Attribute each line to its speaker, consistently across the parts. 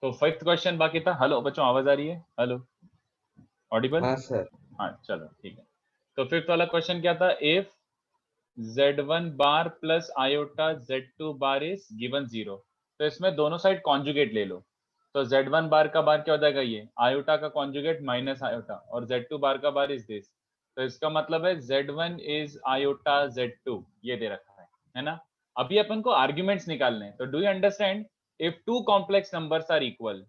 Speaker 1: तो fifth question बाकी था। हेलो बच्चों, आवाज आ रही है? Hello, Audible?
Speaker 2: हाँ सर।
Speaker 1: हाँ चलो ठीक है। तो फिफ्थ वाला क्वेश्चन क्या था? If z1 bar plus iota z2 bar is given 0। तो इसमें दोनों साइड कॉन्जुगेट ले लो। तो z1 बार का बार क्या हो जाएगा? ये आयोटा का कॉन्जुगेट माइनस आयोटा, और z2 बार का बार इज दिस। तो इसका मतलब है z1 इज आयोटा z2, ये दे रखा है ना। अभी अपन को आर्ग्यूमेंट्स निकालने हैं। तो do you understand? If two complex numbers are equal,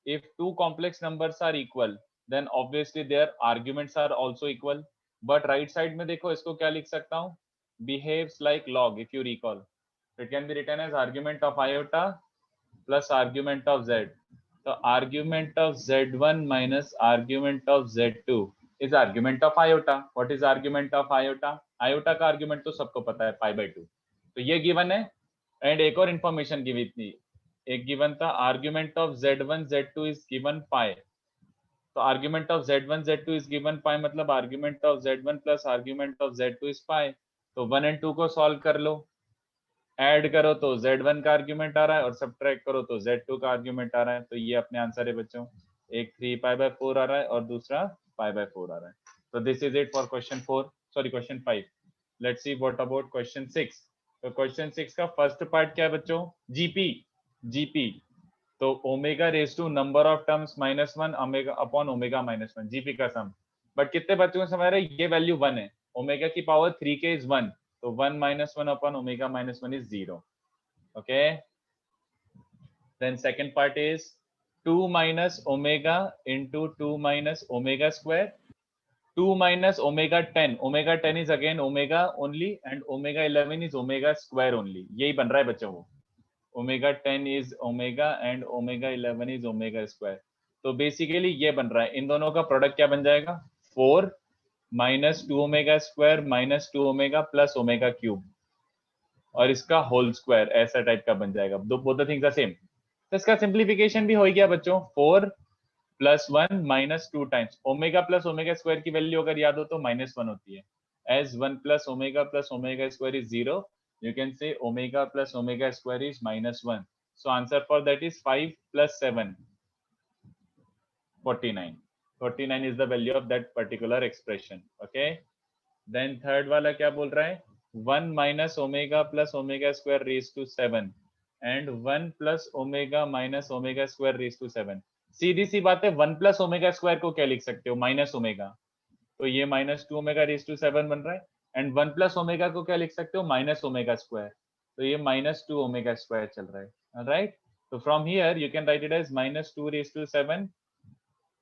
Speaker 1: if two complex numbers are equal, then obviously their arguments are also equal. But right side में देखो, इसको क्या लिख सकता हूँ? Behaves like log, if you recall. It can be written as argument of iota plus argument of z. So argument of z1 minus argument of z2 is argument of iota. What is argument of iota? Iota का argument तो सबको पता है, pi by 2. तो ये given है। And एक और इंफॉर्मेशन गिवन थी, एक गिवन था argument of z1 z2 is given pi. तो argument of z1 z2 is given pi मतलब argument of z1 plus argument of z2 is pi. तो 1 एंड 2 को सॉल्व कर लो, ऐड करो तो z1 का आर्ग्यूमेंट आ रहा है और सब्ट्रैक्ट करो तो z2 का आर्ग्यूमेंट आ रहा है। तो ये अपने आंसर है बच्चों। एक 3 पाई बाय 4 आ रहा है और दूसरा पाई बाय 4 आ रहा है। तो this is it for question 4, sorry question 5। Let's see what about question 6। तो क्वेश्चन 6 का फर्स्ट पार्ट क्या है बच्चों? जीपी। तो omega raise to number of terms -1 omega upon omega -1, GP का सम। बट कितने बच्चों को समझ रहे हैं? ये वैल्यू 1 है, ओमेगा की पावर 3 के इज 1, तो 1 - 1 upon omega -1 is 0। Okay, then second part is 2 minus omega into 2 minus omega square, 2 minus omega 10, omega 10 is again omega only and omega 11 is omega square only। यही बन रहा है बच्चों वो, omega 10 is omega and omega 11 is omega square। तो basically ये बन रहा है, इन दोनों का प्रोडक्ट क्या बन जाएगा? 4 minus 2 omega square minus 2 omega plus omega cube, और इसका होल स्क्वायर ऐसा टाइप का बन जाएगा। Both the things are same. तो इसका सिंप्लीफिकेशन भी हो गया बच्चों, 4 plus 1 minus 2 times omega plus omega square की वैल्यू अगर याद हो तो -1 होती है। As 1 plus omega square is 0, you can say omega plus omega square is -1। So answer for that is 5 plus 7, 49। 49 is the value of that particular expression। Okay, then third वाला क्या बोल रहा है? 1 minus omega plus omega square raised to 7 and 1 plus omega minus omega square raised to 7। सीधी सी बात है, 1 plus omega square को क्या लिख सकते हो? Minus omega. तो ये -2 ओमेगा रेज टू 7 बन रहा है। एंड 1 प्लस ओमेगा को क्या लिख सकते हो? Minus omega square. तो ये -2 ओमेगा स्क्वायर चल रहा है, राइट। तो from here you can write it as -2 raise to 7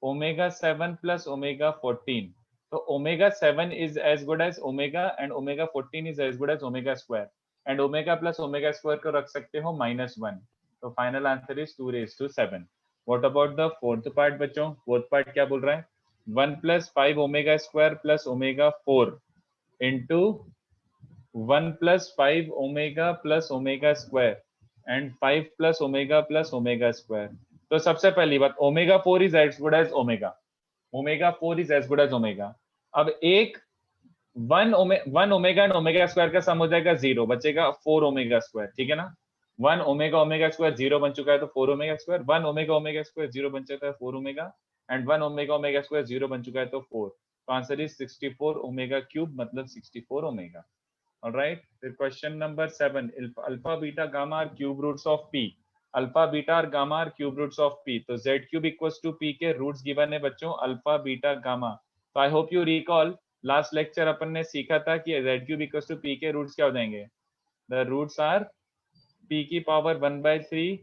Speaker 1: omega 7 plus omega 14। तो omega 7 is as good as omega and omega 14 is as good as omega square, and omega plus omega square को रख सकते हो -1। तो final answer is 2 raised to 7। What about the fourth part बच्चों? Fourth part क्या बोल रहा है? 1 plus 5 omega square plus omega 4 into 1 plus 5 omega plus omega square and 5 plus omega square. तो सबसे पहली बात, omega 4 is as good as omega, omega 4 is as good as omega. अब एक 1 ओमेगा एंड ओमेगा स्क्वायर का सम हो जाएगा 0, बचेगा 4 ओमेगा स्क्वायर, ठीक है ना। 1 ओमेगा ओमेगा स्क्वायर 0 बन चुका है तो 4 omega square, 1 omega omega square 0 बन चुका है 4 omega, and 1 omega omega square 0 बन चुका है तो 4। तो आंसर इज 64 ओमेगा क्यूब, मतलब 64 ओमेगा। ऑलराइट, फिर question number 7, alpha beta gamma are cube roots of P. Alpha beta और gamma are cube roots of P. तो z cube equals to p के रूट्स गिवन है बच्चों, alpha beta gamma. तो I hope you recall last lecture अपन ने सीखा था कि z cube equals to p के रूट्स क्या हो जाएंगे? द रूट्स आर p की पावर 1/3,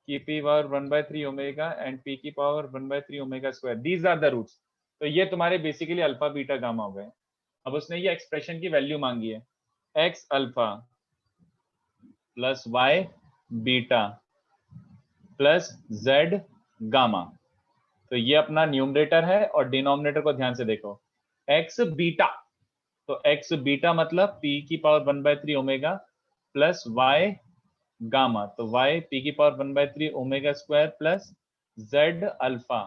Speaker 1: की पावर 1/3 ओमेगा एंड p की power 1/3 omega square, these are the roots. तो ये तुम्हारे बेसिकली अल्फा बीटा गामा हो गए। अब उसने ये एक्सप्रेशन की वैल्यू मांगी है, x alpha plus y beta plus z gamma. तो ये अपना न्यूमरेटर है, और डिनोमिनेटर को ध्यान से देखो, x बीटा। तो x बीटा मतलब p की power 1/3 omega plus y gamma, तो y p की power 1/3 omega square plus z alpha,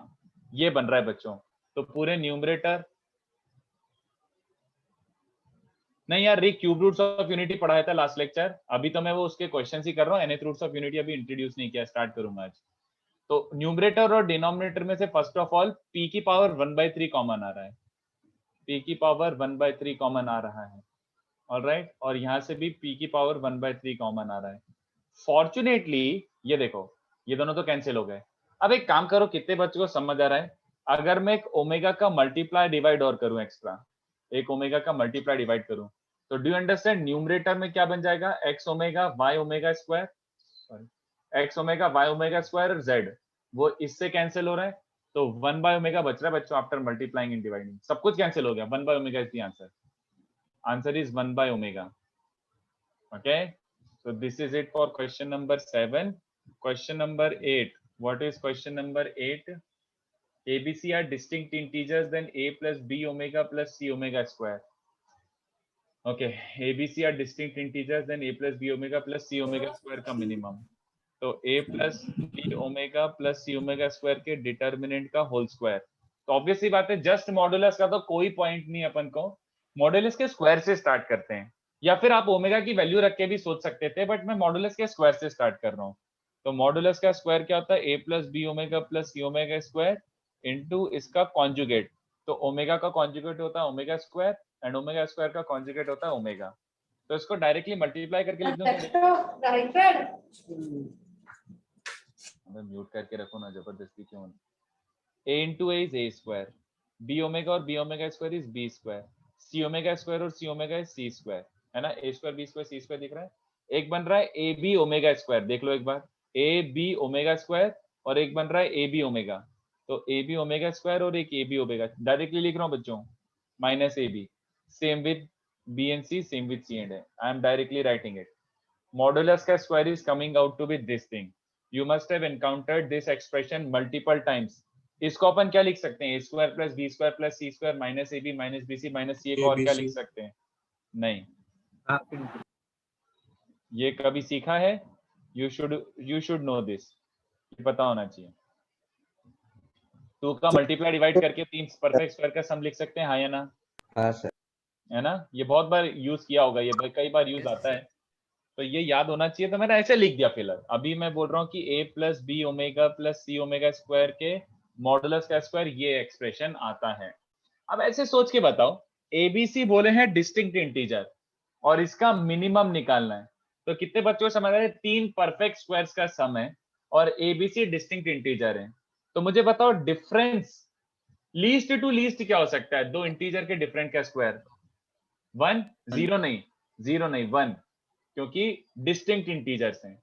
Speaker 1: ये बन रहा है बच्चों। तो पूरे न्यूमरेटर, नहीं यार, रे क्यूब रूट्स ऑफ यूनिटी पढ़ाया था लास्ट लेक्चर, अभी तो मैं वो उसके क्वेश्चंस ही कर रहा हूँ, nth रूट्स ऑफ यूनिटी अभी इंट्रोड्यूस नहीं किया, स्टार्ट करूंगा आज। तो न्यूमरेटर और डिनोमिनेटर में से फर्स्ट ऑफ ऑल p की पावर 1/3 कॉमन आ रहा है, p की पावर 1/3 कॉमन आ रहा है, ऑलराइट, और यहाँ से भी p की पावर 1/3 कॉमन आ रहा है। फॉर्चुनेटली ये देखो, ये दोनों तो कैंसिल हो गए। अब एक काम करो, कितने बच्चों को समझ आ रहा है, अगर मैं एक ओमेगा का मल्टीप्लाई डिवाइड और करूं, एक्स्ट्रा एक ओमेगा का मल्टीप्लाई डिवाइड करूं, तो डू यू अंडरस्टैंड न्यूमरेटर में क्या बन जाएगा, x omega y omega square, sorry x omega y omega square और z वो इससे कैंसिल हो रहा है, तो 1/ओमेगा बच रहा है बच्चों आफ्टर मल्टीप्लाइंग एंड डिवाइडिंग, सब कुछ कैंसिल हो गया, 1/ओमेगा is the answer, answer is 1/ओमेगा। Okay, so this is it for question number 7. Question number 8, what is question number 8? ABC are distinct integers, then a plus b omega plus c omega square. Okay, ABC are distinct integers, then a plus b omega plus c omega square का minimum. तो a plus b omega plus c omega square के determinant का whole square, तो obviously बात है just modulus का तो कोई पॉइंट नहीं अपन को, मॉडुलस के स्क्वायर से स्टार्ट करते हैं, या फिर आप ओमेगा की वैल्यू रख के भी सोच सकते थे, बट मैं मॉडुलस के स्क्वायर से स्टार्ट कर रहा हूँ। तो मॉडुलस का स्क्वायर क्या होता है, a plus B omega plus C omega square into इसका कॉन्जुगेट, तो ओमेगा का कॉन्जुगेट होता है omega square and omega square का कॉन्जुगेट होता है ओमेगा, तो इसको डायरेक्टली मल्टीप्लाई करके लिख दूं, म्यूट करके रखो ना, जबरदस्ती क्यों, a into a is a square, b omega और b omega square is b square, c omega square और c omega is c square, है ना, a square b square c square दिख रहा है, एक बन रहा है a b omega square, देख लो एक बार, a b omega square और एक बन रहा है a b omega, तो a b omega square और एक a b omega, डायरेक्टली लिख रहा हूँ बच्चों, minus a b, same with b and c, same with c and a, I am directly writing it. Modulus का square is coming out to be this thing. You must have encountered this expression multiple times. इसको अपन क्या लिख सकते हैं, a square plus b square plus c square minus ab minus bc minus c, एक और क्या लिख सकते हैं, नहीं, ये कभी सीखा है, you should know this, ये पता होना चाहिए। 2 का मल्टीप्लाई डिवाइड करके 3 परफेक्ट स्क्वायर का सम लिख सकते हैं, हाँ या ना?
Speaker 2: हाँ सर।
Speaker 1: है ना, ये बहुत बार यूज किया होगा, ये कई बार यूज आता है, तो ये याद होना चाहिए, तो मैंने ऐसे लिख दिया फिलहाल। अभी मैं बोल रहा हूँ कि a plus B omega plus C omega square के मॉडुलस का स्क्वायर ये एक्सप्रेशन आता है। अब ऐसे सोच के बताओ, एबीसी बोले हैं डिस्टिंक्ट इंटीजर और इसका मिनिमम निकालना है, तो कितने बच्चों को समझ आ रहा है, 3 परफेक्ट स्क्वायर्स का सम है और एबीसी डिस्टिंक्ट इंटीजर है, तो मुझे बताओ डिफरेंस लीस्ट टू लीस्ट क्या हो सकता है, दो इंटीजर के डिफरेंट का स्क्वायर, 1, 0 नहीं, 0 नहीं 1, क्योंकि डिस्टिंक्ट इंटीजर्स हैं,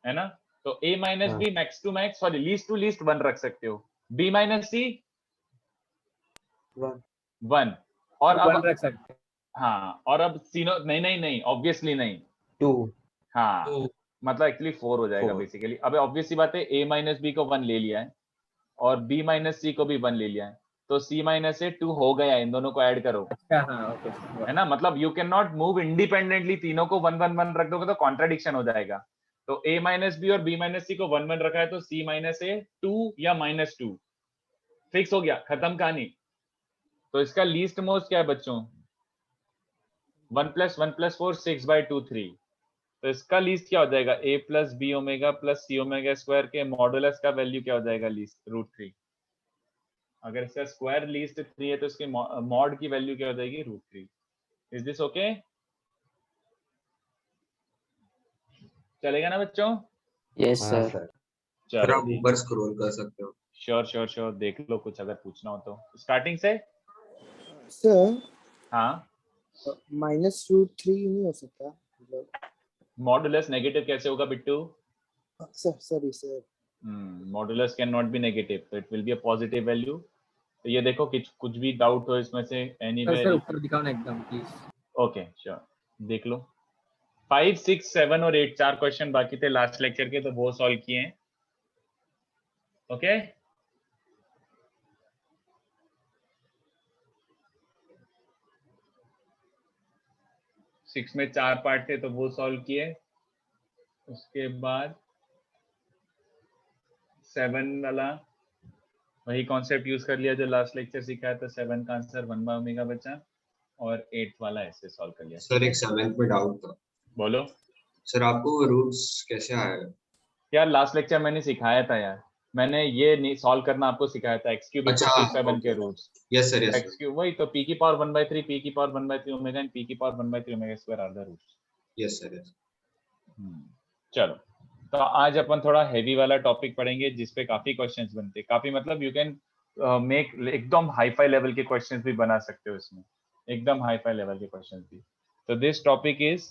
Speaker 1: है ना, तो a minus B max to max, sorry least to least 1 रख सकते हो, b माइनस सी 1 और अब
Speaker 3: रख सकते हैं,
Speaker 1: हाँ, और अब सीनो नहीं नहीं नहीं ऑब्वियसली नहीं
Speaker 2: 2,
Speaker 1: हाँ, मतलब एक्चुअली 4 हो जाएगा
Speaker 2: 4.
Speaker 1: बेसिकली। अब ऑब्वियसली बात है, a माइनस बी को 1 ले लिया है और b माइनस सी को भी 1 ले लिया है, तो c माइनस से 2 हो गया, इन दोनों को ऐड करो,
Speaker 3: अच्छा हाँ ओके,
Speaker 1: है ना, मतलब you can not move independently, तीनों को 1 1 1 रख दोगे तो कॉन्ट्राडिक्शन हो जाएगा, तो a माइनस बी और b माइनस सी को 1 1 रखा है, तो c माइनस ए 2 या -2 फिक्स हो गया, खत्म कहानी। तो इसका लीस्ट मोस्ट क्या है बच्चों, 1 + 1 + 4 6/2 3, तो इसका लीस्ट क्या हो जाएगा, a plus B omega plus C omega square के मॉडुलस का वैल्यू क्या हो जाएगा, लीस्ट √3, अगर इसका स्क्वायर लीस्ट 3 है तो इसके मॉड की वैल्यू क्या हो जाएगी, √3। इज दिस ओके, चलेगा ना बच्चों?
Speaker 4: यस
Speaker 2: हाँ
Speaker 4: सर।
Speaker 2: सर।
Speaker 5: सर आप ऊपर स्क्रॉल कर सकते हो।
Speaker 1: श्योर श्योर श्योर, देख लो कुछ अगर पूछना हो तो स्टार्टिंग से।
Speaker 6: सर
Speaker 1: हाँ,
Speaker 6: -√3 नहीं हो सकता, मतलब
Speaker 1: मॉडुलस नेगेटिव कैसे होगा Bittu?
Speaker 6: Sir sorry sir,
Speaker 1: modulus can not be negative, तो it will be a positive value. तो ये देखो कि कुछ भी डाउट हो इसमें से एनीवेयर,
Speaker 3: सर ऊपर दिखाओ ना एकदम प्लीज।
Speaker 1: ओके श्योर, देख लो 5 6 7 और 8 4 क्वेश्चन बाकी थे लास्ट लेक्चर के, तो वो सॉल्व किए हैं। ओके सिक्स में 4 पार्ट थे तो वो सॉल्व किए, उसके बाद 7 वाला वही कॉन्सेप्ट यूज कर लिया जो लास्ट लेक्चर सिखाया था, 7 का आंसर 1/ओमेगा बचा, और 8 वाला ऐसे सॉल्व कर लिया।
Speaker 5: सर एक 7th में डाउट था।
Speaker 1: बोलो
Speaker 5: सर आपको रूट्स कैसे आए?
Speaker 1: यार लास्ट लेक्चर मैंने सिखाया था यार, मैंने ये सॉल्व करना आपको सिखाया था, x क्यूब
Speaker 5: अच्छा,
Speaker 1: 7 के
Speaker 5: okay.
Speaker 1: Roots,
Speaker 5: yes sir, yes
Speaker 1: x cube वही तो p की पावर 1/3 p की पावर 1/3 ओमेगा एंड p की power 1/3 omega square are the roots.
Speaker 5: Yes sir, yes.
Speaker 1: चलो, तो आज अपन थोड़ा हैवी वाला टॉपिक पढ़ेंगे जिसपे काफी क्वेश्चंस बनते हैं, काफी मतलब यू कैन मेक एकदम हाई फाई लेवल के क्वेश्चंस भी बना सकते हो इसमें, एकदम हाई फाई लेवल के क्वेश्चंस भी। तो this topic is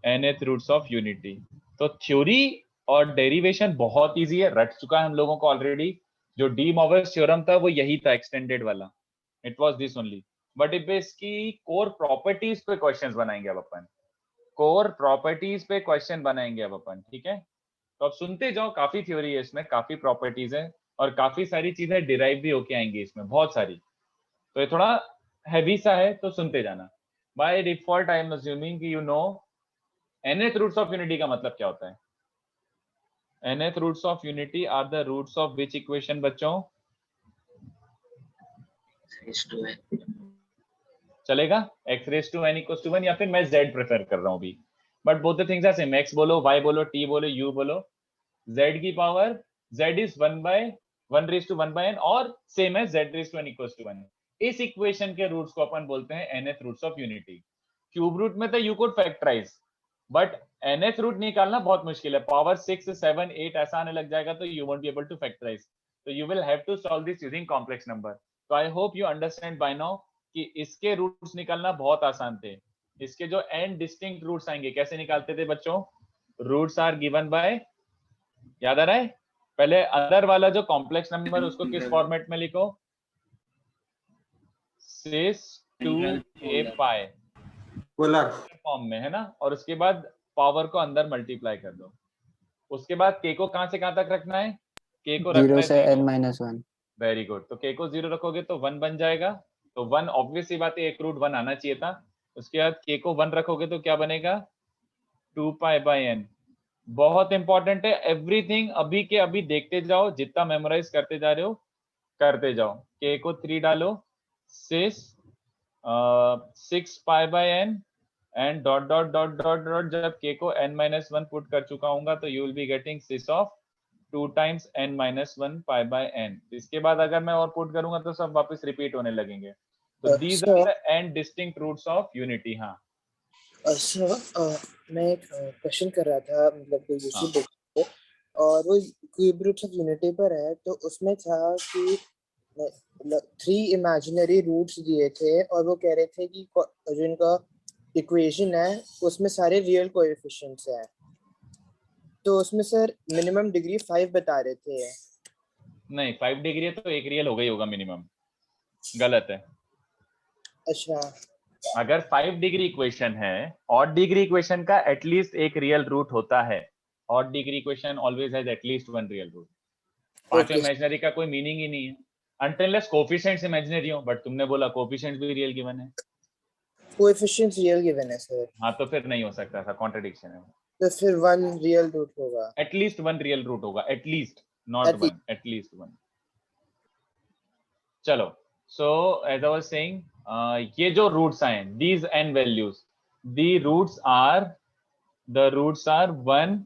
Speaker 1: nth roots of unity. तो थ्योरी और डेरिवेशन बहुत इजी है, रट चुका है हम लोगों को ऑलरेडी। जो डी मॉर्गन्स थ्योरम था वो यही था, एक्सटेंडेड वाला, it was this only. But इस पे इसकी कोर प्रॉपर्टीज पे क्वेश्चंस बनाएंगे अब अपन, कोर प्रॉपर्टीज पे क्वेश्चन बनाएंगे अब अपन, ठीक है। तो अब सुनते जाओ, काफी थ्योरी है इसमें, काफी प्रॉपर्टीज है और काफी सारी चीजें डिराइव भी होके आएंगी इसमें, बहुत सारी। तो ये थोड़ा हैवी सा है, तो सुनते जाना। By default I am assuming कि you know nth roots of unity का मतलब क्या होता है। nth roots of unity are the roots of which equation बच्चों? चलेगा x raise to n equals to 1, या फिर मैं z प्रेफर कर रहा हूं अभी, but both the things are same. x बोलो, y बोलो, t बोलो, u बोलो, z की power z is 1 raise to 1/n और सेम है z raise to n equals to 1। इस इक्वेशन के रूट्स को अपन बोलते हैं nth roots of unity. Cube root में तो you could factorise, but nth root निकालना बहुत मुश्किल है, पावर 6 7 8 ऐसा आने लग जाएगा, तो you won't be able to factorize, तो you will have to solve this using complex number. तो I hope you understand by now कि इसके रूट्स निकालना बहुत आसान थे। इसके जो n डिस्टिंक्ट रूट्स आएंगे कैसे निकालते थे बच्चों? रूट्स आर गिवन बाय, याद आ रहा है? पहले अदर वाला जो कॉम्प्लेक्स नंबर उसको किस फॉर्मेट में लिखो? sis 2a पाई
Speaker 5: पोलर
Speaker 1: फॉर्म में, है ना। और उसके बाद पावर को अंदर मल्टीप्लाई कर दो। उसके बाद k को कहां से कहां तक रखना है? k को रखना
Speaker 6: 0
Speaker 1: है
Speaker 6: से
Speaker 1: 0।
Speaker 6: n-1।
Speaker 1: Very good. तो k को 0 रखोगे तो 1 बन जाएगा, तो 1 ऑब्वियस सी बात है, एक रूट 1 आना चाहिए था। उसके बाद k को 1 रखोगे तो क्या बनेगा? 2 पाई बाई n। बहुत इंपॉर्टेंट है, एवरीथिंग अभी के अभी देखते जाओ, जितना मेमोराइज करते जा रहे हो करते जाओ। k को 3 डालो, sis 6 pi by n and dot dot dot dot dot, जब k को n-1 पुट कर चुका हूंगा तो you will be getting sis of 2 times n-1 pi by n। इसके बाद अगर मैं और पुट करूंगा तो सब वापस रिपीट होने लगेंगे। तो these are the n distinct roots of unity. हाँ
Speaker 6: मैं एक क्वेश्चन कर रहा था, मतलब कोई दूसरी बुक पे, और वो क्यूब रूट्स ऑफ यूनिटी पर है, तो उसमें था कि 3 इमेजिनरी रूट्स दिए थे और वो कह रहे थे कि जो इनका इक्वेशन है उसमें सारे रियल कोएफिशिएंट्स हैं, तो उसमें सर मिनिमम डिग्री 5 बता रहे थे।
Speaker 1: नहीं, 5 डिग्री है तो एक रियल होगा ही होगा मिनिमम, गलत है।
Speaker 6: अच्छा,
Speaker 1: अगर 5 डिग्री इक्वेशन है, ऑड डिग्री इक्वेशन का एटलीस्ट एक रियल रूट होता है। Odd degree equation always has at least 1 real root. 5 imaginary का कोई मीनिंग ही नहीं है अनटिल कोएफिशिएंट्स इमेजिनरी हो, बट तुमने बोला कोएफिशिएंट्स भी रियल गिवन है।
Speaker 6: कोएफिशिएंट्स रियल गिवन है सर।
Speaker 1: हाँ, तो फिर नहीं हो सकता था, कॉन्ट्रडिक्शन है।
Speaker 6: तो फिर 1 रियल रूट होगा,
Speaker 1: एटलीस्ट 1 रियल रूट होगा, एटलीस्ट, नॉट 1, एटलीस्ट 1। चलो, so as I was saying, ये जो रूट्स आए, these n values, the roots are 1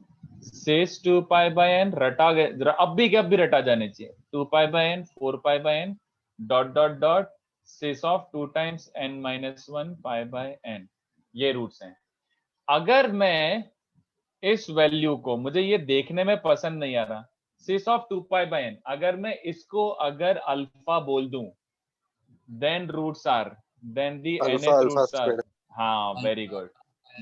Speaker 1: sis 2 pi by n, रटा गए अब भी रटा जाने चाहिए, 2 pi by n 4 pi by n dot dot dot sis of 2 times n-1 pi by n। ये रूट्स हैं। अगर मैं इस वैल्यू को, मुझे ये देखने में पसंद नहीं आ रहा, sis of 2 pi by n, अगर मैं इसको अगर अल्फा बोल दूं, then roots are, then the nth roots are, हाँ very good,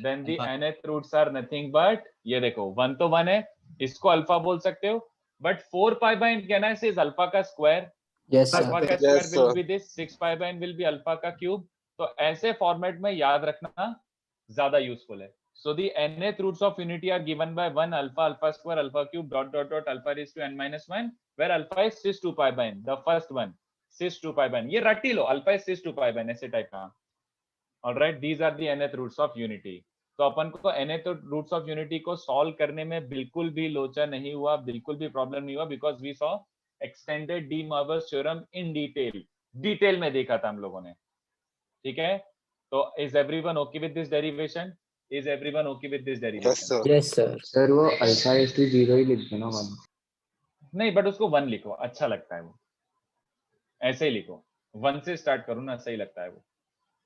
Speaker 1: then the nth roots are nothing but, ये देखो 1 तो 1 है, इसको अल्फा बोल सकते हो, बट 4 पाई बाई n कहना है अल्फा का स्क्वायर, अल्फा का square will be this, 6 pi by n will be alpha का क्यूब। तो ऐसे फॉर्मेट में याद रखना ज्यादा यूजफुल है। So the nth roots of unity are given by 1 alpha, alpha square, alpha cube, dot dot dot alpha raised to n-1, where alpha is sis 2 pi by n, the first one, sis 2 pi by n। ये रट ही लो, alpha is sis 2 pi by n, ऐसे type का। All right, these are the nth roots of unity। तो अपन को nth roots of unity को solve करने में बिल्कुल भी लोचा नहीं हुआ, बिल्कुल भी प्रॉब्लम नहीं हुआ, because we saw extended de Moivre's theorem in detail, detail में देखा था हम लोगों ने, ठीक है। तो is everyone okay with this derivation? Is everyone okay with this derivation?
Speaker 3: Yes sir.
Speaker 6: Sir वो अल्फा इज टू 0 ही लिख देना वाला।
Speaker 1: नहीं, बट उसको 1 लिखो, अच्छा लगता है वो, ऐसे ही लिखो, 1 से स्टार्ट करो ना, सही लगता है वो,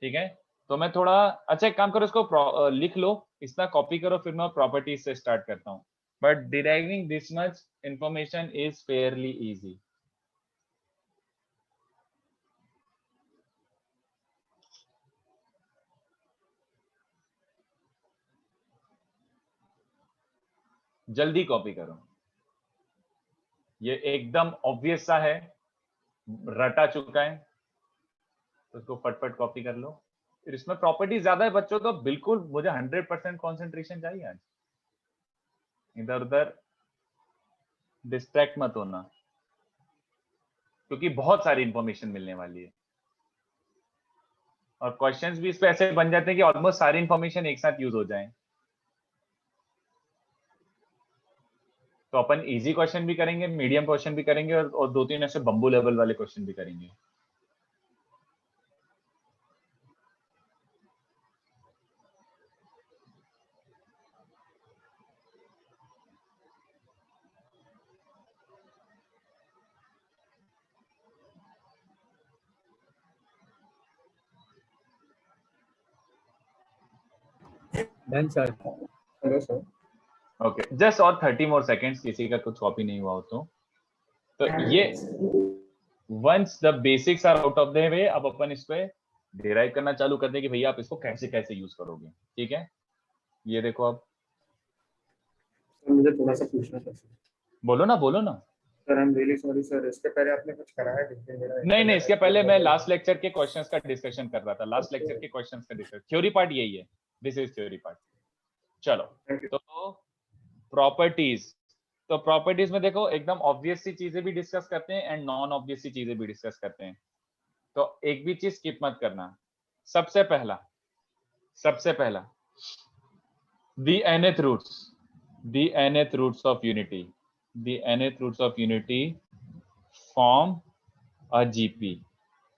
Speaker 1: ठीक है। तो मैं थोड़ा, अच्छा एक काम करो, इसको लिख लो, इसका कॉपी करो, फिर मैं प्रॉपर्टीज से स्टार्ट करता हूँ। But deriving this much information is fairly easy. जल्दी कॉपी करो, ये एकदम ऑब्वियस सा है, रटा चुका है, तो उसको फटफट कॉपी कर लो। फिर इसमें प्रॉपर्टी ज्यादा है बच्चों, तो बिल्कुल मुझे 100% कॉन्सेंट्रेशन चाहिए आज, इधर उधर डिस्ट्रैक्ट मत होना, क्योंकि बहुत सारी इंफॉर्मेशन मिलने वाली है, और क्वेश्चंस भी इस पे ऐसे बन जाते हैं कि ऑलमोस्ट सारी इंफॉर्मेशन एक साथ यूज हो जाए। तो अपन इजी क्वेश्चन भी करेंगे, मीडियम क्वेश्चन भी करेंगे, और 2-3 ऐसे बम्बू लेवल वाले क्वेश्चन भी करेंगे।
Speaker 3: Done sir.
Speaker 5: Hello sir.
Speaker 1: Okay, just और 30 मोर सेकेंड्स, किसी का कुछ कॉपी नहीं हुआ हो तो ये once the basics are out of the way, अब अपन इस पे डिराइव करना चालू कर दें कि भैया आप इसको कैसे कैसे यूज करोगे, ठीक है। ये देखो, अब
Speaker 5: सर मुझे थोड़ा सा पूछना था सर।
Speaker 1: बोलो ना।
Speaker 5: Sir I am really sorry sir, इसके पहले आपने कुछ कराया देखिए मेरा
Speaker 1: नहीं, इसके पहले मैं लास्ट लेक्चर के क्वेश्चंस का डिस्कशन कर रहा था, लास्ट लेक्चर के क्वेश्चंस का डिस्कशन, थ्योरी पार्ट यही है, दिस इज थ्योरी पार्ट। चलो, तो प्रॉपर्टीज में देखो, एकदम ऑब्वियस सी चीजें भी डिस्कस करते हैं एंड नॉन ऑब्वियस सी चीजें भी डिस्कस करते हैं, तो एक भी चीज स्किप मत करना। सबसे पहला the nth roots of unity form a GP।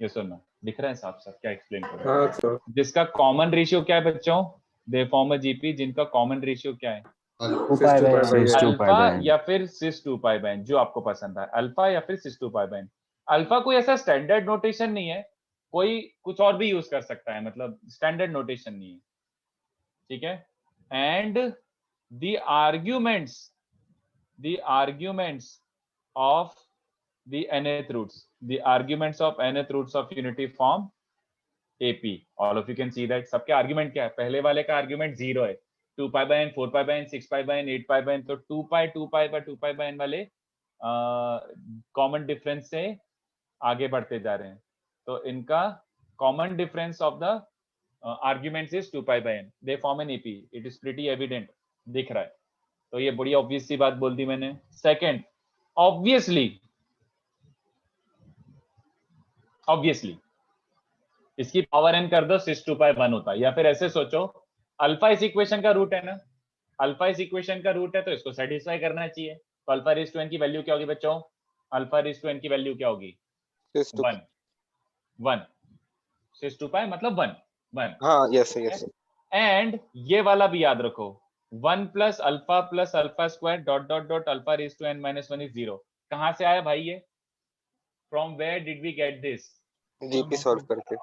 Speaker 1: ये सुनना, दिख रहा है साफ साफ, क्या एक्सप्लेन करो।
Speaker 5: हाँ सर।
Speaker 1: जिसका कॉमन रेशियो क्या है बच्चों, दे फॉर्म अ जीपी, जिनका कॉमन रेशियो क्या है, अल्फा या फिर सिस 2 पाई बाय, जो आपको पसंद है, अल्फा या फिर सिस 2 पाई बाय। अल्फा कोई ऐसा स्टैंडर्ड नोटेशन नहीं है, कोई कुछ और भी यूज कर सकता है, मतलब स्टैंडर्ड नोटेशन नहीं है, ठीक है। And the arguments of the nth roots of unity form AP। all of you can see that सबके आर्ग्यूमेंट क्या है, पहले वाले का आर्ग्यूमेंट 0 है, 2 pi by n, 4 pi by n, 6 pi by n, 8 pi by n, तो 2 pi by n वाले common difference से आगे बढ़ते जा रहे हैं, तो इनका common difference of the arguments is 2 pi by n, they form an AP, it is pretty evident, दिख रहा है, तो ये बड़ी ऑब्वियस सी बात बोल दी मैंने। सेकंड, ऑब्वियसली इसकी पावर n कर दो, सिस 2 पाई 1 होता है, या फिर ऐसे सोचो, अल्फा इस इक्वेशन का रूट है ना, अल्फा इस इक्वेशन का रूट है, तो इसको सेटिस्फाई करना चाहिए, तो अल्फा रेज़ टू n की वैल्यू क्या होगी बच्चों, अल्फा रेज़ टू n की वैल्यू क्या होगी, 1 सिस 2 पाई मतलब 1।
Speaker 2: हाँ यस यस।
Speaker 1: एंड ये वाला भी याद रखो, 1 plus alpha square dot dot dot alpha raise to n minus 1 is 0। कहां से आया भाई ये, from where did we get this,
Speaker 2: GP solve करके।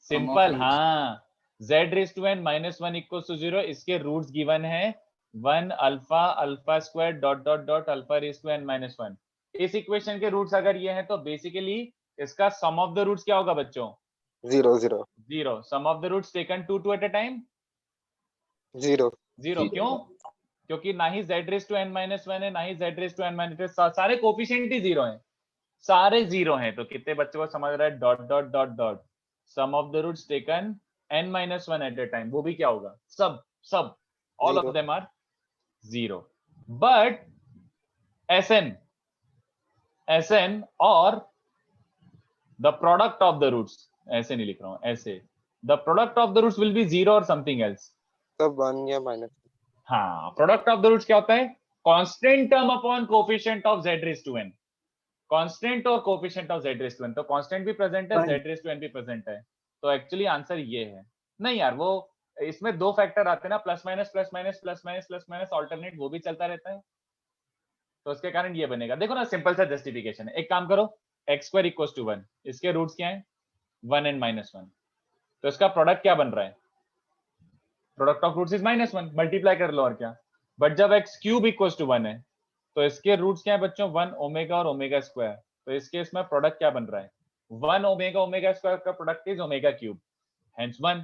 Speaker 1: सिंपल, हाँ, z raise to n minus 1 equals to 0, इसके रूट्स गिवन है 1 alpha square dot dot dot alpha raise to n minus 1। इस इक्वेशन के रूट्स अगर ये हैं, तो बेसिकली इसका सम ऑफ द रूट्स क्या होगा बच्चों, 0। Sum of the roots taken 2 at a time
Speaker 2: 0।
Speaker 1: क्यों, क्योंकि ना ही z raise to n minus 1 है, ना ही z raise to n minus, सारे कोफिशिएंट ही 0 हैं, सारे 0 हैं, तो कितने बच्चों को समझ रहा है, dot dot dot dot sum of the roots taken n minus 1 at a time, वो भी क्या होगा, सब all of them are 0। But SN और the product of the roots, ऐसे नहीं लिख रहा हूं, ऐसे the product of the roots will be 0 और समथिंग एल्स,
Speaker 2: सब 1 या माइनस।
Speaker 1: हाँ, प्रोडक्ट ऑफ द रूट्स क्या होता है, constant term upon coefficient of z raise to n, constant और coefficient of z raise to n, तो कांस्टेंट भी प्रेजेंट है, z रेज़ टू n भी प्रेजेंट है, तो एक्चुअली आंसर ये है। नहीं यार, वो इसमें 2 फैक्टर आते हैं ना, प्लस माइनस ऑल्टरनेट, वो भी चलता रहता है, तो उसके कारण ये बनेगा। देखो ना, सिंपल सा जस्टिफिकेशन है। एक काम करो, एक्स स्क्वायर इक्वल्स टू 1, इसके रूट्स क्या है 1 एंड -1, तो इसका प्रोडक्ट क्या बन रहा है, product of roots is -1, multiply कर लो और क्या। बट जब एक्स क्यूब इक्वल्स टू 1 है तो इसके रूट्स क्या है बच्चों 1 ओमेगा और ओमेगा स्क्वायर, तो इस केस में प्रोडक्ट क्या बन रहा है 1 ओमेगा ओमेगा स्क्वायर का product is omega cube, hence 1।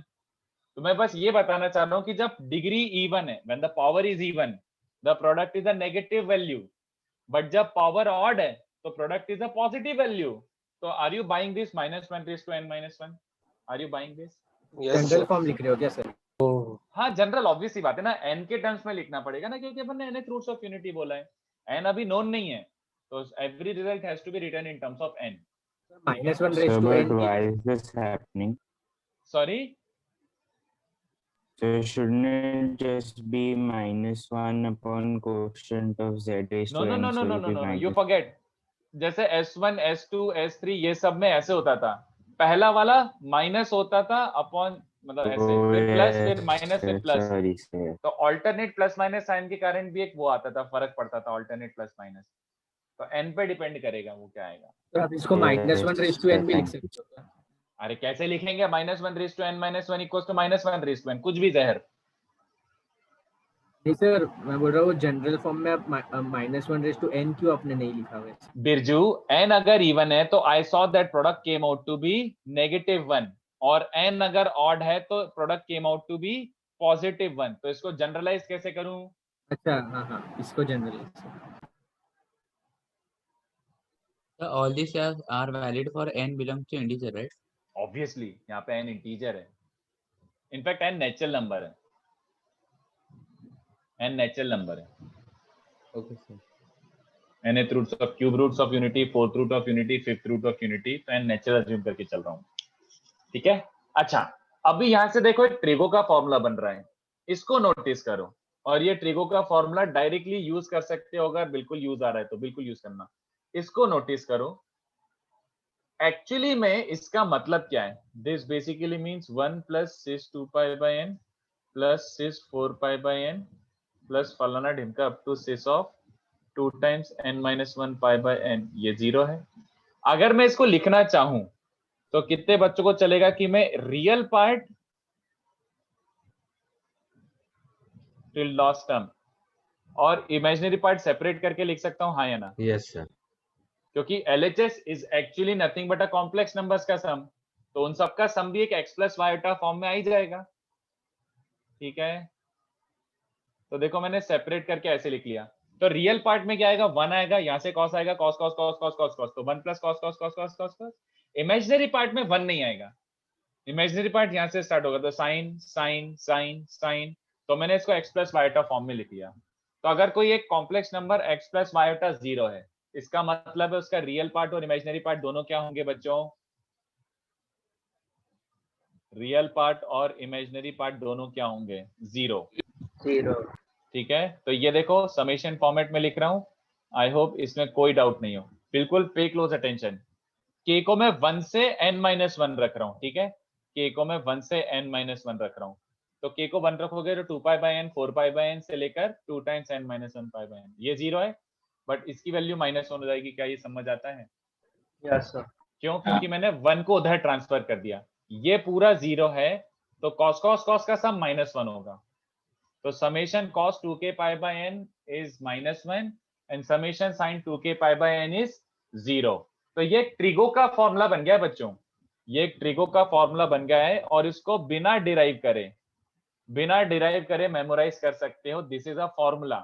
Speaker 1: तो मैं बस ये बताना चाह रहा हूं कि जब डिग्री इवन है, when the power is even the product is a negative value, but जब पावर ऑड है तो product is a positive value. तो are you buying this -1 - n - 1, are you buying this?
Speaker 2: Yes
Speaker 3: general
Speaker 2: sir.
Speaker 3: Form लिख रहे हो क्या sir?
Speaker 1: हाँ, general obvious सी बात है ना, n के टर्म्स में लिखना पड़ेगा ना, क्योंकि अपन ने nth रूट्स ऑफ यूनिटी बोला है, n अभी नोन नहीं है, तो every result has to be written in terms of n।
Speaker 3: -1
Speaker 4: So,
Speaker 3: raised to
Speaker 4: but
Speaker 3: n
Speaker 4: why
Speaker 3: की
Speaker 4: is this happening?
Speaker 1: Sorry,
Speaker 4: So shouldn't it just be -1 upon quotient of z raised
Speaker 1: no
Speaker 4: to
Speaker 1: no no
Speaker 4: n?
Speaker 1: No
Speaker 4: So
Speaker 1: no
Speaker 4: it'll
Speaker 1: no
Speaker 4: be
Speaker 1: no, you
Speaker 4: minus.
Speaker 1: Forget. जैसे S1 S2 S3 ये सब में ऐसे होता था, पहला वाला minus होता था अपॉन, मतलब ऐसे,
Speaker 4: Oh
Speaker 1: फिर प्लस, फिर
Speaker 4: yes,
Speaker 1: माइनस, फिर प्लस।
Speaker 4: sorry sir.
Speaker 1: तो ऑल्टरनेट प्लस माइनस साइन के कारण भी एक वो आता था, फर्क पड़ता था, ऑल्टरनेट प्लस माइनस। तो n पे डिपेंड करेगा वो क्या आएगा।
Speaker 3: तो आप इसको
Speaker 4: Yes,
Speaker 3: -1 raised to
Speaker 4: sir,
Speaker 3: n भी लिख
Speaker 4: thank you.
Speaker 3: सकते हो क्या?
Speaker 1: अरे कैसे लिखेंगे, -1 raise to n -1 equals to -1 raise to n, कुछ भी जहर।
Speaker 3: नहीं सर, मैं बोल रहा हूँ जनरल फॉर्म में आप -1 raised to n क्यों आपने नहीं लिखा हुआ है?
Speaker 1: बिरजू, n अगर इवन है तो I saw that product came out to be -1, और n अगर ऑड है तो product came out to be +1। तो इसको जनरलाइज कैसे करूं?
Speaker 3: अच्छा हाँ हाँ, इसको generalise.
Speaker 7: So all these are valid for n belongs to integer, right?
Speaker 1: Obviously यहाँ पे n इंटीजर है, इनफैक्ट n नेचुरल नंबर है, n नेचुरल नंबर है।
Speaker 7: Okay, sir.
Speaker 1: nth roots of cube roots of unity, fourth root of unity, fifth root of unity, तो n natural assume करके चल रहा हूँ, ठीक है। अच्छा, अभी यहाँ से देखो एक ट्रिगो का फॉर्मूला बन रहा है, इसको नोटिस करो। और ये ट्रिगो का फॉर्मूला डायरेक्टली यूज कर सकते हो, अगर बिल्कुल यूज आ रहा है तो बिल्कुल यूज करना। इसको नोटिस करो, एक्चुअली में इसका मतलब क्या है, this basically means 1 + sis 2π/n + sis 4π/n plus फलाना ढिमका up to sis of 2 times n - 1 π/n, ये 0 है। अगर मैं इसको लिखना चाहूं तो कितने बच्चों को चलेगा कि मैं real part till last term और इमेजिनरी पार्ट सेपरेट करके लिख सकता हूं, हाँ या ना?
Speaker 7: Yes, sir.
Speaker 1: क्योंकि LHS is actually nothing but a complex numbers का सम, तो उन सबका सम भी एक x + y फॉर्म में आ ही जाएगा, ठीक है। तो देखो मैंने सेपरेट करके ऐसे लिख लिया, तो रियल पार्ट में क्या आएगा 1 आएगा, यहाँ से cos आएगा, cos cos cos cos cos cos, तो 1 + cos cos cos cos cos cos। Imaginary part में 1 नहीं आएगा, इमेजिनरी पार्ट यहाँ से स्टार्ट होगा, तो sin sin sin sin, तो मैंने इसको x + y फॉर्म में लिख लिया। तो अगर कोई एक कॉम्प्लेक्स नंबर x + y 0 है, इसका मतलब है उसका रियल पार्ट और इमेजिनरी पार्ट दोनों क्या होंगे बच्चों, रियल पार्ट और इमेजिनरी पार्ट दोनों क्या होंगे 0,
Speaker 3: 0।
Speaker 1: ठीक है। तो ये देखो समेशन फॉर्मेट में लिख रहा हूं, आई होप इसमें कोई डाउट नहीं हो, बिल्कुल पे क्लोज अटेंशन। k को मैं 1 से n - 1 रख रहा हूं, ठीक है, k को मैं 1 से n - 1 रख रहा हूं, तो k को 1 रखोगे तो 2π/n 4π/n से लेकर 2 times n - 1 π/n, ये 0 है, बट इसकी वैल्यू -1 हो जाएगी, क्या ये समझ आता है?
Speaker 3: Yes sir.
Speaker 1: क्यों? क्योंकि मैंने 1 को उधर ट्रांसफर कर दिया, ये पूरा 0 है, तो cos cos cos का सम -1 होगा, तो summation cos 2k π/n is -1 and summation sin 2k π/n is 0। तो ये ट्रिगो का फॉर्मूला बन गया है बच्चों, ये एक ट्रिगो का फॉर्मूला बन गया है, और इसको बिना डिराइव करे मेमोराइज कर सकते हो। This is a formula,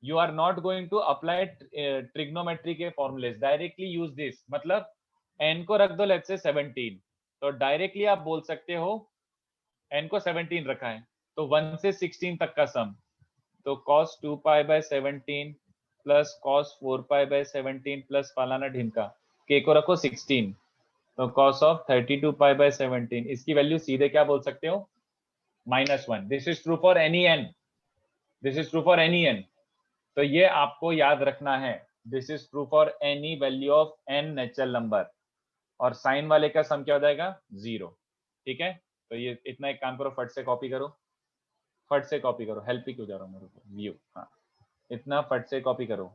Speaker 1: you are not going to apply trigonometry के फॉर्मूलेस, डायरेक्टली यूज दिस। मतलब n को रख दो लेट्स से 17, तो डायरेक्टली आप बोल सकते हो n को 17 रखा है तो 1 से 16 तक का सम, तो cos 2π/17 प्लस cos 4π/17 प्लस फलाना ढिमका, k को रखो 16, तो cos ऑफ 32π/17, इसकी वैल्यू सीधे क्या बोल सकते हो -1। This is true for any n, this is true for any n, तो ये आपको याद रखना है, this is true for any value of n natural number, और साइन वाले का सम क्या हो जाएगा 0, ठीक है। तो ये इतना एक काम करो, फट से कॉपी करो, फट से कॉपी करो, हेल्प ही क्यों जा रहा हूँ मेरे को व्यू, हाँ इतना फट से कॉपी करो,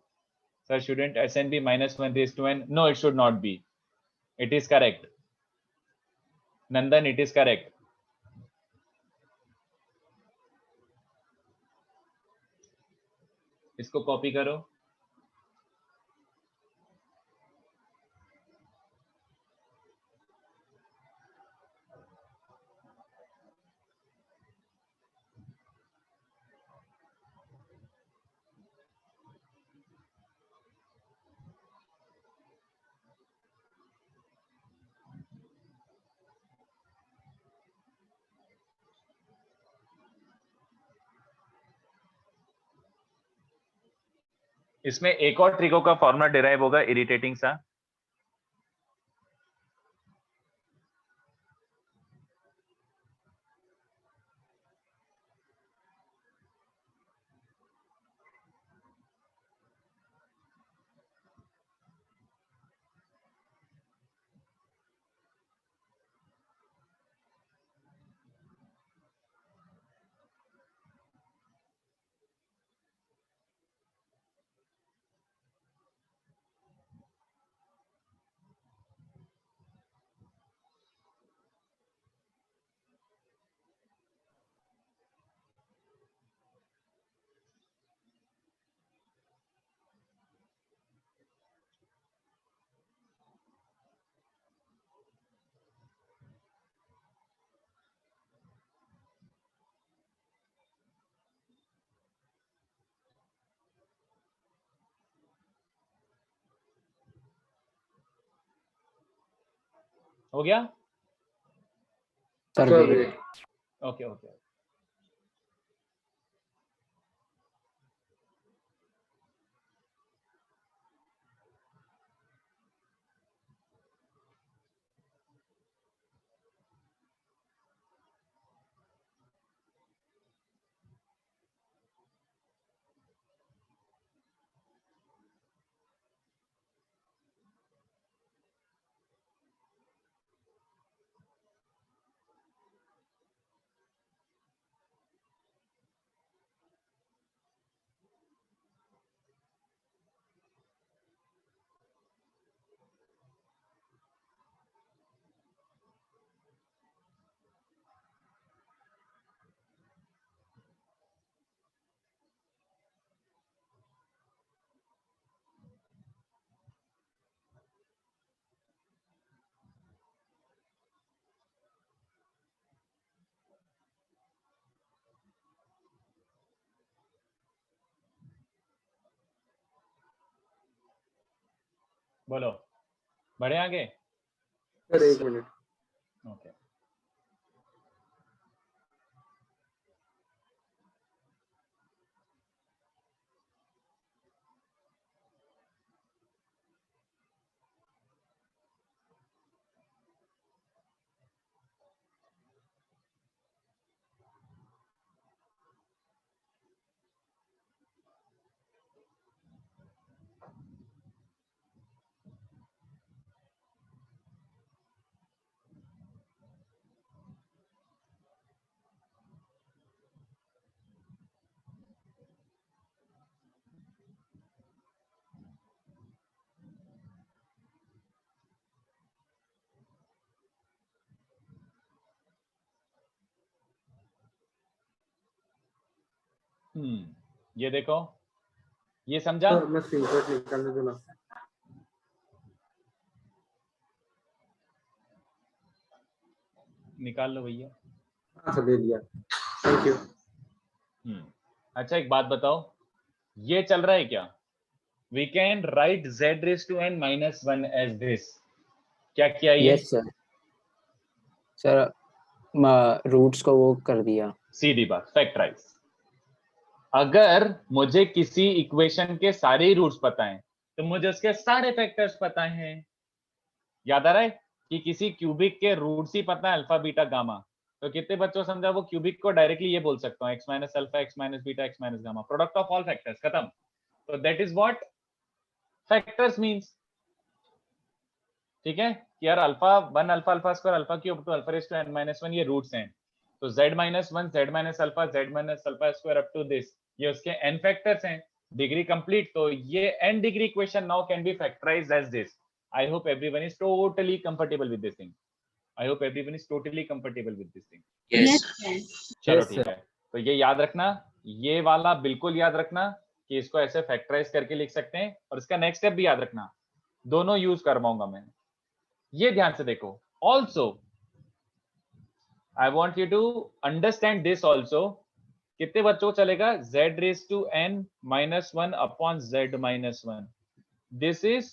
Speaker 1: sir, shouldn't Sn be minus 1 raised to n? No, it should not be. It is correct. Nandan, it is correct. इसको कॉपी करो. इसमें एक और ट्रिको का फॉर्मूला डिराइव होगा, इरिटेटिंग सा. हो गया?
Speaker 5: Sir wait
Speaker 1: okay okay. बोलो, बढ़े आगे.
Speaker 5: सर एक मिनट.
Speaker 1: ओके. ये देखो, ये समझा?
Speaker 5: सर मैं स्क्रीनशॉट निकालने दूंगा.
Speaker 1: निकाल लो भैया.
Speaker 5: हाँ सर दे दिया. Thank you.
Speaker 1: अच्छा एक बात बताओ, ये चल रहा है क्या? We can write z raised to n minus 1 as this. क्या किया ये?
Speaker 8: Yes sir. सर रूट्स को वो कर दिया.
Speaker 1: सीधी बात, फैक्टराइज. अगर मुझे किसी इक्वेशन के सारे ही रूट्स पता हैं तो मुझे उसके सारे फैक्टर्स पता हैं. याद आ रहा है कि किसी क्यूबिक के रूट्स ही पता है, अल्फा बीटा गामा. तो कितने बच्चों समझा? वो क्यूबिक को डायरेक्टली ये बोल सकता हूँ, x minus alpha, x minus beta, x minus gamma, product of all factors, खत्म. तो that is what factors means. ठीक है कि यार alpha 1 alpha alpha square alpha cube to alpha raise to n minus 1 ये रूट्स हैं. तो z minus 1 z minus alpha square up to this, ये उसके n फैक्टर्स हैं. डिग्री कंप्लीट, तो ये n degree equation now can be factorised as this. I hope everyone is totally comfortable with this thing. I hope everyone is totally comfortable with this thing. चलो
Speaker 3: Yes,
Speaker 1: ठीक
Speaker 3: sir.
Speaker 1: है, तो ये याद रखना, ये वाला बिल्कुल याद रखना कि इसको ऐसे फैक्टराइज करके लिख सकते हैं, और इसका नेक्स्ट स्टेप भी याद रखना, दोनों यूज करवाऊंगा मैं. ये ध्यान से देखो. Also I want you to understand this also. कितने बच्चों को चलेगा? z raise to n minus 1 upon z minus 1. This is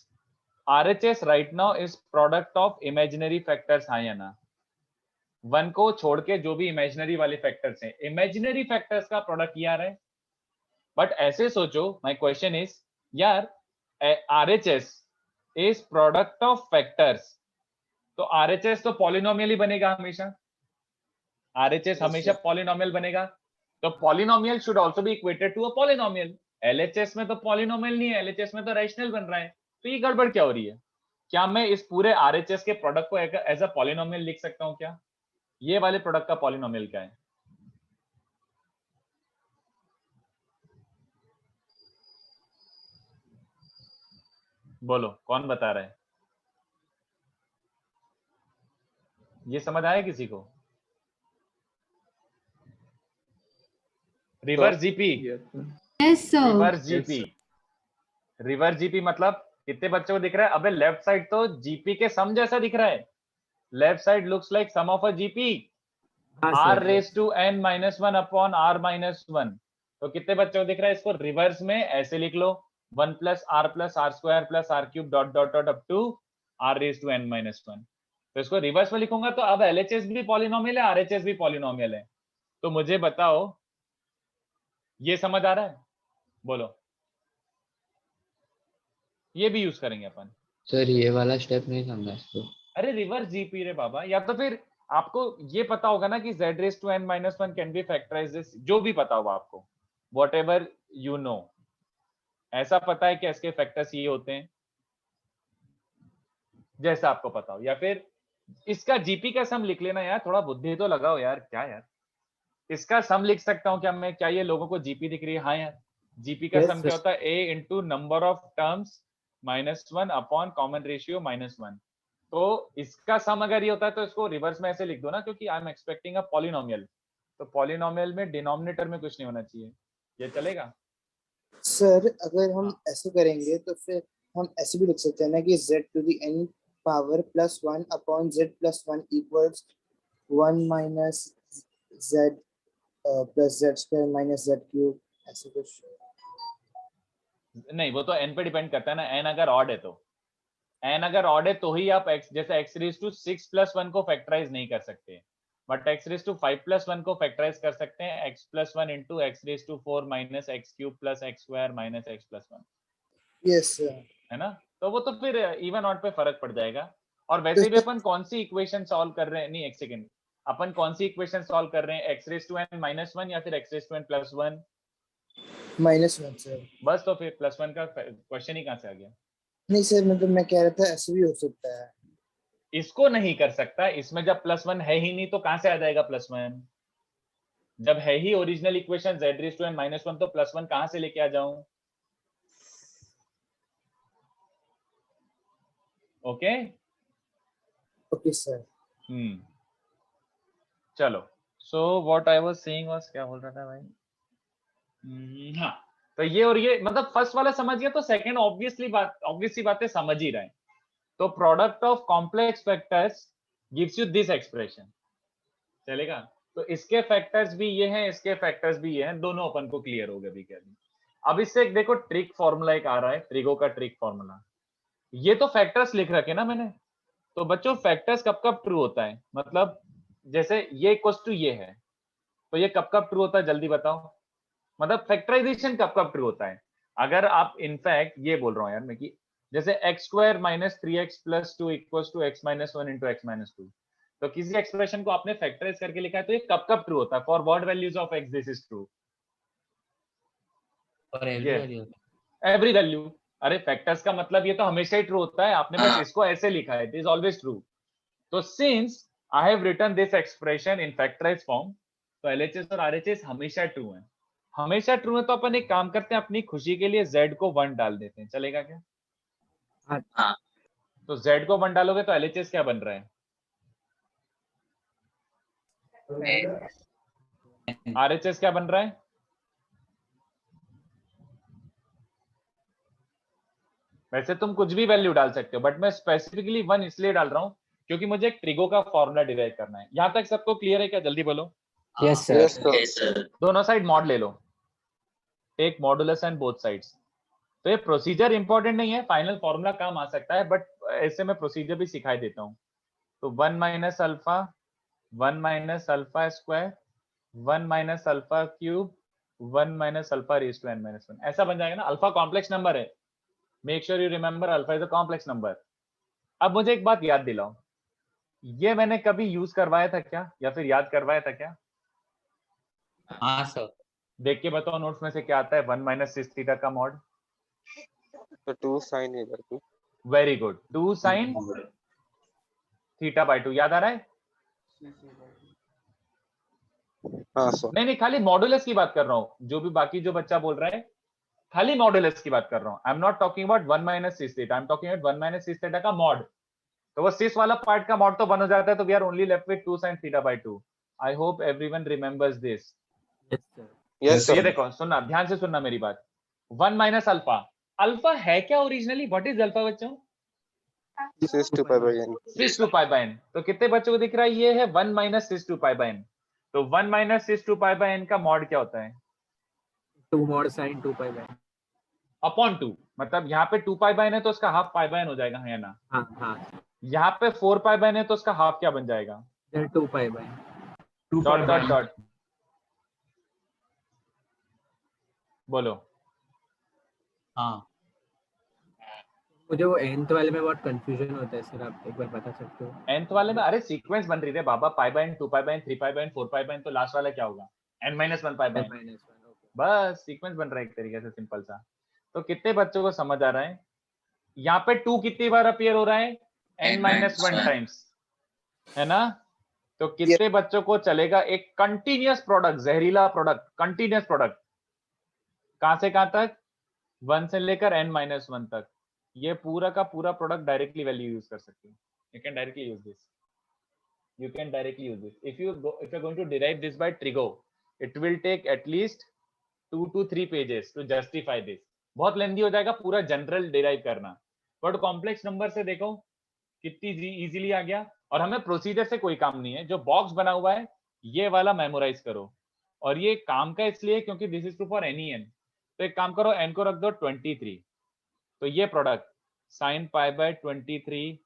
Speaker 1: RHS right now is product of imaginary factors. हाँ या ना? 1 को छोड़ के जो भी इमेजिनरी वाले फैक्टर्स हैं, इमेजिनरी फैक्टर्स का प्रोडक्ट ये आ रहा है. बट ऐसे सोचो, माय क्वेश्चन इज यार RHS is product of factors, तो RHS तो पॉलिनोमियल ही बनेगा हमेशा. RHS हमेशा पॉलिनोमियल बनेगा, तो polynomial should also be equated to a polynomial. LHS में तो पॉलिनोमियल नहीं है, LHS में तो रैशनल बन रहा है. तो ये गड़बड़ क्या हो रही है? क्या मैं इस पूरे RHS के प्रोडक्ट को एज अ पॉलिनोमियल लिख सकता हूं क्या? ये वाले प्रोडक्ट का पॉलिनोमियल क्या है? बोलो, कौन बता रहा है? ये समझ आया किसी को? Reverse GP. Reverse GP. Reverse GP मतलब कितने बच्चों को दिख रहा है? अबे लेफ्ट साइड तो जीपी के सम जैसा दिख रहा है. Left side looks like sum of a GP.
Speaker 3: हाँ,
Speaker 1: r
Speaker 3: sir.
Speaker 1: Raise to n minus 1 upon r minus 1. तो कितने बच्चों को दिख रहा है? इसको रिवर्स में ऐसे लिख लो, 1 plus r square plus r cube dot dot dot up to r raise to n minus 1. तो इसको रिवर्स में लिखूंगा तो अब LHS भी पॉलिनोमियल है, RHS भी पॉलिनोमियल है. तो मुझे बताओ, ये समझ आ रहा है? बोलो. ये भी यूज करेंगे अपन.
Speaker 7: सर ये वाला स्टेप नहीं समझा इसको.
Speaker 1: अरे रिवर्स जीपी रे बाबा. या तो फिर आपको ये पता होगा ना कि z raise to n minus 1 can be factorised this, जो भी पता होगा आपको, वॉट एवर यू नो. ऐसा पता है कि इसके फैक्टर्स ये होते हैं, जैसा आपको पता हो. या फिर इसका जीपी का सम लिख लेना यार, थोड़ा बुद्धि तो लगाओ यार. क्या यार, इसका सम लिख सकता हूं क्या मैं? क्या ये लोगों को जीपी दिख रही है? हाँ यार, जीपी का
Speaker 3: Yes,
Speaker 1: सम क्या
Speaker 3: sir.
Speaker 1: होता है? a into number of terms minus 1 upon common ratio minus 1. तो इसका सम अगर ये होता है तो इसको रिवर्स में ऐसे लिख दो ना, क्योंकि I am expecting a polynomial. तो पॉलिनोमियल में डिनोमिनेटर में कुछ नहीं होना चाहिए. ये चलेगा?
Speaker 6: सर अगर हम ऐसे करेंगे तो फिर हम ऐसे भी लिख सकते हैं ना कि z to the n power plus 1 upon z plus 1 equals 1 minus z plus z square minus z cube, ऐसे कुछ.
Speaker 1: नहीं, वो तो n पे डिपेंड करता है ना. n अगर ऑड है तो, n अगर ऑड है तो ही आप x, जैसे x रेज टू 6 प्लस 1 को फैक्टराइज नहीं कर सकते, but x raise to 5 plus 1 को फैक्टराइज कर सकते हैं. x plus 1 into x raise to 4 minus x cube plus x square minus x plus 1.
Speaker 6: Yes sir.
Speaker 1: है ना? तो वो तो फिर इवन ऑड पे फर्क पड़ जाएगा. और वैसे भी अपन कौन सी इक्वेशन सॉल्व कर रहे हैं? नहीं, एक सेकंड, अपन कौन सी इक्वेशन सॉल्व कर रहे हैं? x raise to n minus 1 या फिर x raise to n plus 1?
Speaker 6: Minus 1 sir.
Speaker 1: बस, तो फिर प्लस 1 का क्वेश्चन ही कहां से आ गया?
Speaker 6: नहीं सर, मतलब मैं कह रहा था ऐसे भी हो सकता है.
Speaker 1: इसको नहीं कर सकता. इसमें जब प्लस 1 है ही नहीं तो कहां से आ जाएगा प्लस 1? जब है ही original equation z raise to n minus 1, तो प्लस 1 कहां से लेके आ जाऊं? ओके.
Speaker 6: Okay sir.
Speaker 1: चलो. So what I was saying was, क्या बोल रहा था भाई? हाँ, तो ये और ये, मतलब फर्स्ट वाला समझ गया तो सेकंड ऑब्वियसली बातें समझ ही रहे हैं. तो product of complex factors gives you this expression. चलेगा? तो इसके फैक्टर्स भी ये हैं, इसके फैक्टर्स भी ये हैं, दोनों अपन को क्लियर हो गए अभी क्या. अब इससे एक देखो ट्रिक फॉर्मूला एक आ रहा है, ट्रिगो का ट्रिक फॉर्मूला. ये तो फैक्टर्स लिख रखे ना मैंने. तो बच्चों फैक्टर्स कब कब ट्रू होता है? मतलब जैसे ये इक्वल्स टू ये है, तो ये कब कब ट्रू होता है जल्दी बताओ. मतलब फैक्टराइजेशन कब कब ट्रू होता है? अगर आप इनफैक्ट ये बोल रहा हूं यार मैं कि जैसे x square minus 3x plus 2 equals to x minus 1 into x minus 2, तो किसी एक्सप्रेशन को आपने फैक्टराइज करके लिखा है, तो ये कब कब ट्रू होता है? For what values of x this is true?
Speaker 7: और एवरी वैल्यू.
Speaker 1: Every value. अरे फैक्टर्स का मतलब ये तो हमेशा ही ट्रू होता है. आपने बस इसको ऐसे लिखा है, इट इज ऑलवेज ट्रू. तो since I have written this expression in factorise form, तो LHS और RHS हमेशा ट्रू हैं. हमेशा ट्रू है तो अपन एक काम करते हैं, अपनी खुशी के लिए z को 1 डाल देते हैं, चलेगा क्या?
Speaker 3: हाँ।
Speaker 1: तो z को 1 डालोगे तो LHS क्या बन रहा है? RHS क्या बन रहा है? वैसे तुम कुछ भी वैल्यू डाल सकते हो, बट मैं स्पेसिफिकली 1 इसलिए डाल रहा हूँ क्योंकि मुझे एक ट्रिगो का फॉर्मूला डिराइव करना है। यहाँ तक सबको क्लियर है क्या? जल्दी बोलो।
Speaker 8: Yes
Speaker 2: yes
Speaker 8: sir
Speaker 2: sir.
Speaker 1: दोनों साइड मॉड ले लो, take modulus and both sides. तो ये प्रोसीजर इंपॉर्टेंट नहीं है, फाइनल फॉर्मूला काम आ सकता है, बट ऐसे में प्रोसीजर भी सिखाई देता हूँ। तो 1 minus alpha 1 minus alpha square 1 minus alpha cube 1 minus alpha raise to n minus 1, ऐसा बन जाएगा ना। अल्फा कॉम्प्लेक्स नंबर है, make sure you remember alpha is a complex number. अब मुझे एक बात याद दिलाओ, ये मैंने कभी यूज करवाया था क्या, या फिर याद करवाया था क्या?
Speaker 7: हाँ सर।
Speaker 1: देख के बताओ नोट्स में से क्या आता है। 1 माइनस सिक्स थीटा का मॉड।
Speaker 2: तो 2 sin इधर 2।
Speaker 1: Very good, 2 sine theta by 2 याद आ रहा है?
Speaker 2: हाँ सर।
Speaker 1: नहीं, खाली मॉडुलस की बात कर रहा हूँ, जो भी बाकी जो बच्चा बोल रहा है खाली मॉडुलस की बात कर रहा हूँ। I am not talking about 1 minus six theta, I am talking about 1 minus six theta का मॉड। तो वो सिक्स वाला पार्ट का मॉड तो बन हो जाता है, तो we are only left with 2 sin theta by 2। I hope everyone remembers this.
Speaker 3: Yes sir.
Speaker 2: Yes
Speaker 1: तो ये
Speaker 2: सर।
Speaker 1: देखो, सुनना ध्यान से, सुनना मेरी बात। 1 माइनस अल्फा, अल्फा है क्या ओरिजिनली? व्हाट इज अल्फा बच्चों?
Speaker 2: 6 to pi by n।
Speaker 1: 6 to pi by n। तो कितने बच्चों को दिख रहा है? ये है 1 minus 6 to pi by n। तो 1 minus 6 to pi by n का मॉड क्या होता है?
Speaker 3: 2 mod sin 2 pi by n।
Speaker 1: Upon 2, मतलब यहाँ पे 2 pi by n है तो उसका हाफ pi by n हो जाएगा, है ना?
Speaker 3: हाँ हाँ
Speaker 1: यहाँ पे 4 pi by n है तो उसका हाफ क्या बन जाएगा?
Speaker 3: then 2 pi by n।
Speaker 1: Dot dot dot बोलो।
Speaker 7: हाँ
Speaker 3: मुझे वो nth वाले में बहुत कंफ्यूजन होता है सर, आप एक बार बता सकते हो?
Speaker 1: nth वाले में अरे सीक्वेंस बन रही थी बाबा, pi by n 2 pi by n 3 pi by n 4 pi by n, तो लास्ट वाला क्या होगा? n minus 1 pi by n।
Speaker 3: -1 okay.
Speaker 1: बस सीक्वेंस बन रहा है एक तरीके से, सिंपल सा। तो कितने बच्चों को समझ आ रहा है? यहाँ पे 2 कितनी बार अपीयर हो रहा है? n minus 1 टाइम्स, है ना? तो कितने बच्चों को चलेगा एक कंटिन्यूअस प्रोडक्ट, जहरीला प्रोडक्ट, कंटिन्यूअस प्रोडक्ट, कहां से कहां तक? 1 से लेकर n minus 1 तक। ये पूरा का पूरा प्रोडक्ट डायरेक्टली वैल्यू यूज कर सकते हो। You can directly use this, you can directly use this. If you're going to derive this by trigo, it will take at least 2 to 3 pages to justify this। बहुत लेंदी हो जाएगा पूरा general derive करना, but complex number से देखो कितनी easily आ गया। और हमें प्रोसीजर से कोई काम नहीं है, जो बॉक्स बना हुआ है ये वाला मेमोराइज करो। और ये काम का इसलिए क्योंकि this is true for any n। तो एक काम करो, n को रख दो 23, तो ये product sin pi by 23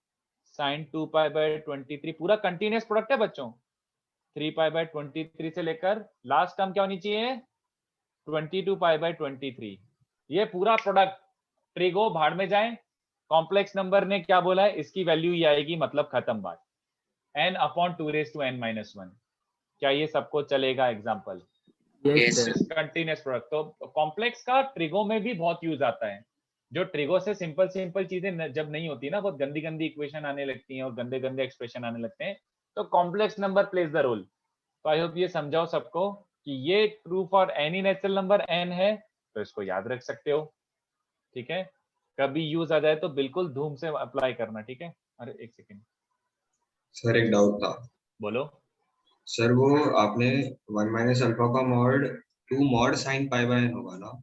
Speaker 1: sin 2 pi by 23 पूरा कंटिन्यूअस प्रोडक्ट है बच्चों। 3 pi by 23 से लेकर लास्ट टर्म क्या होनी चाहिए? 22 pi by 23। ये पूरा प्रोडक्ट ट्रिगो भाड़ में जाए, कॉम्प्लेक्स नंबर ने क्या बोला है इसकी वैल्यू ये आएगी, मतलब खत्म बात। n upon 2 raised to n minus 1। क्या ये सबको चलेगा? Example
Speaker 3: yes sir.
Speaker 1: Continuous product. तो कॉम्प्लेक्स का ट्रिगो में भी बहुत यूज आता है। जो ट्रिगो से सिंपल चीजें जब नहीं होती ना, बहुत गंदी गंदी इक्वेशन आने लगती हैं और गंदे गंदे एक्सप्रेशन आने लगते हैं, तो complex number plays the role. तो आई होप ये समझाओ सबको कि ये true for any natural number n है, तो इसको याद रख सकते हो, ठीक है? कभी यूज आ जाए तो बिल्कुल धूम से अप्लाई करना, ठीक है? अरे एक सेकेंड
Speaker 5: सर एक डाउट था
Speaker 1: बोलो।
Speaker 5: सर, वो आपने 1 माइनस अल्फा का mod 2 mod sine pi by n होगा ना?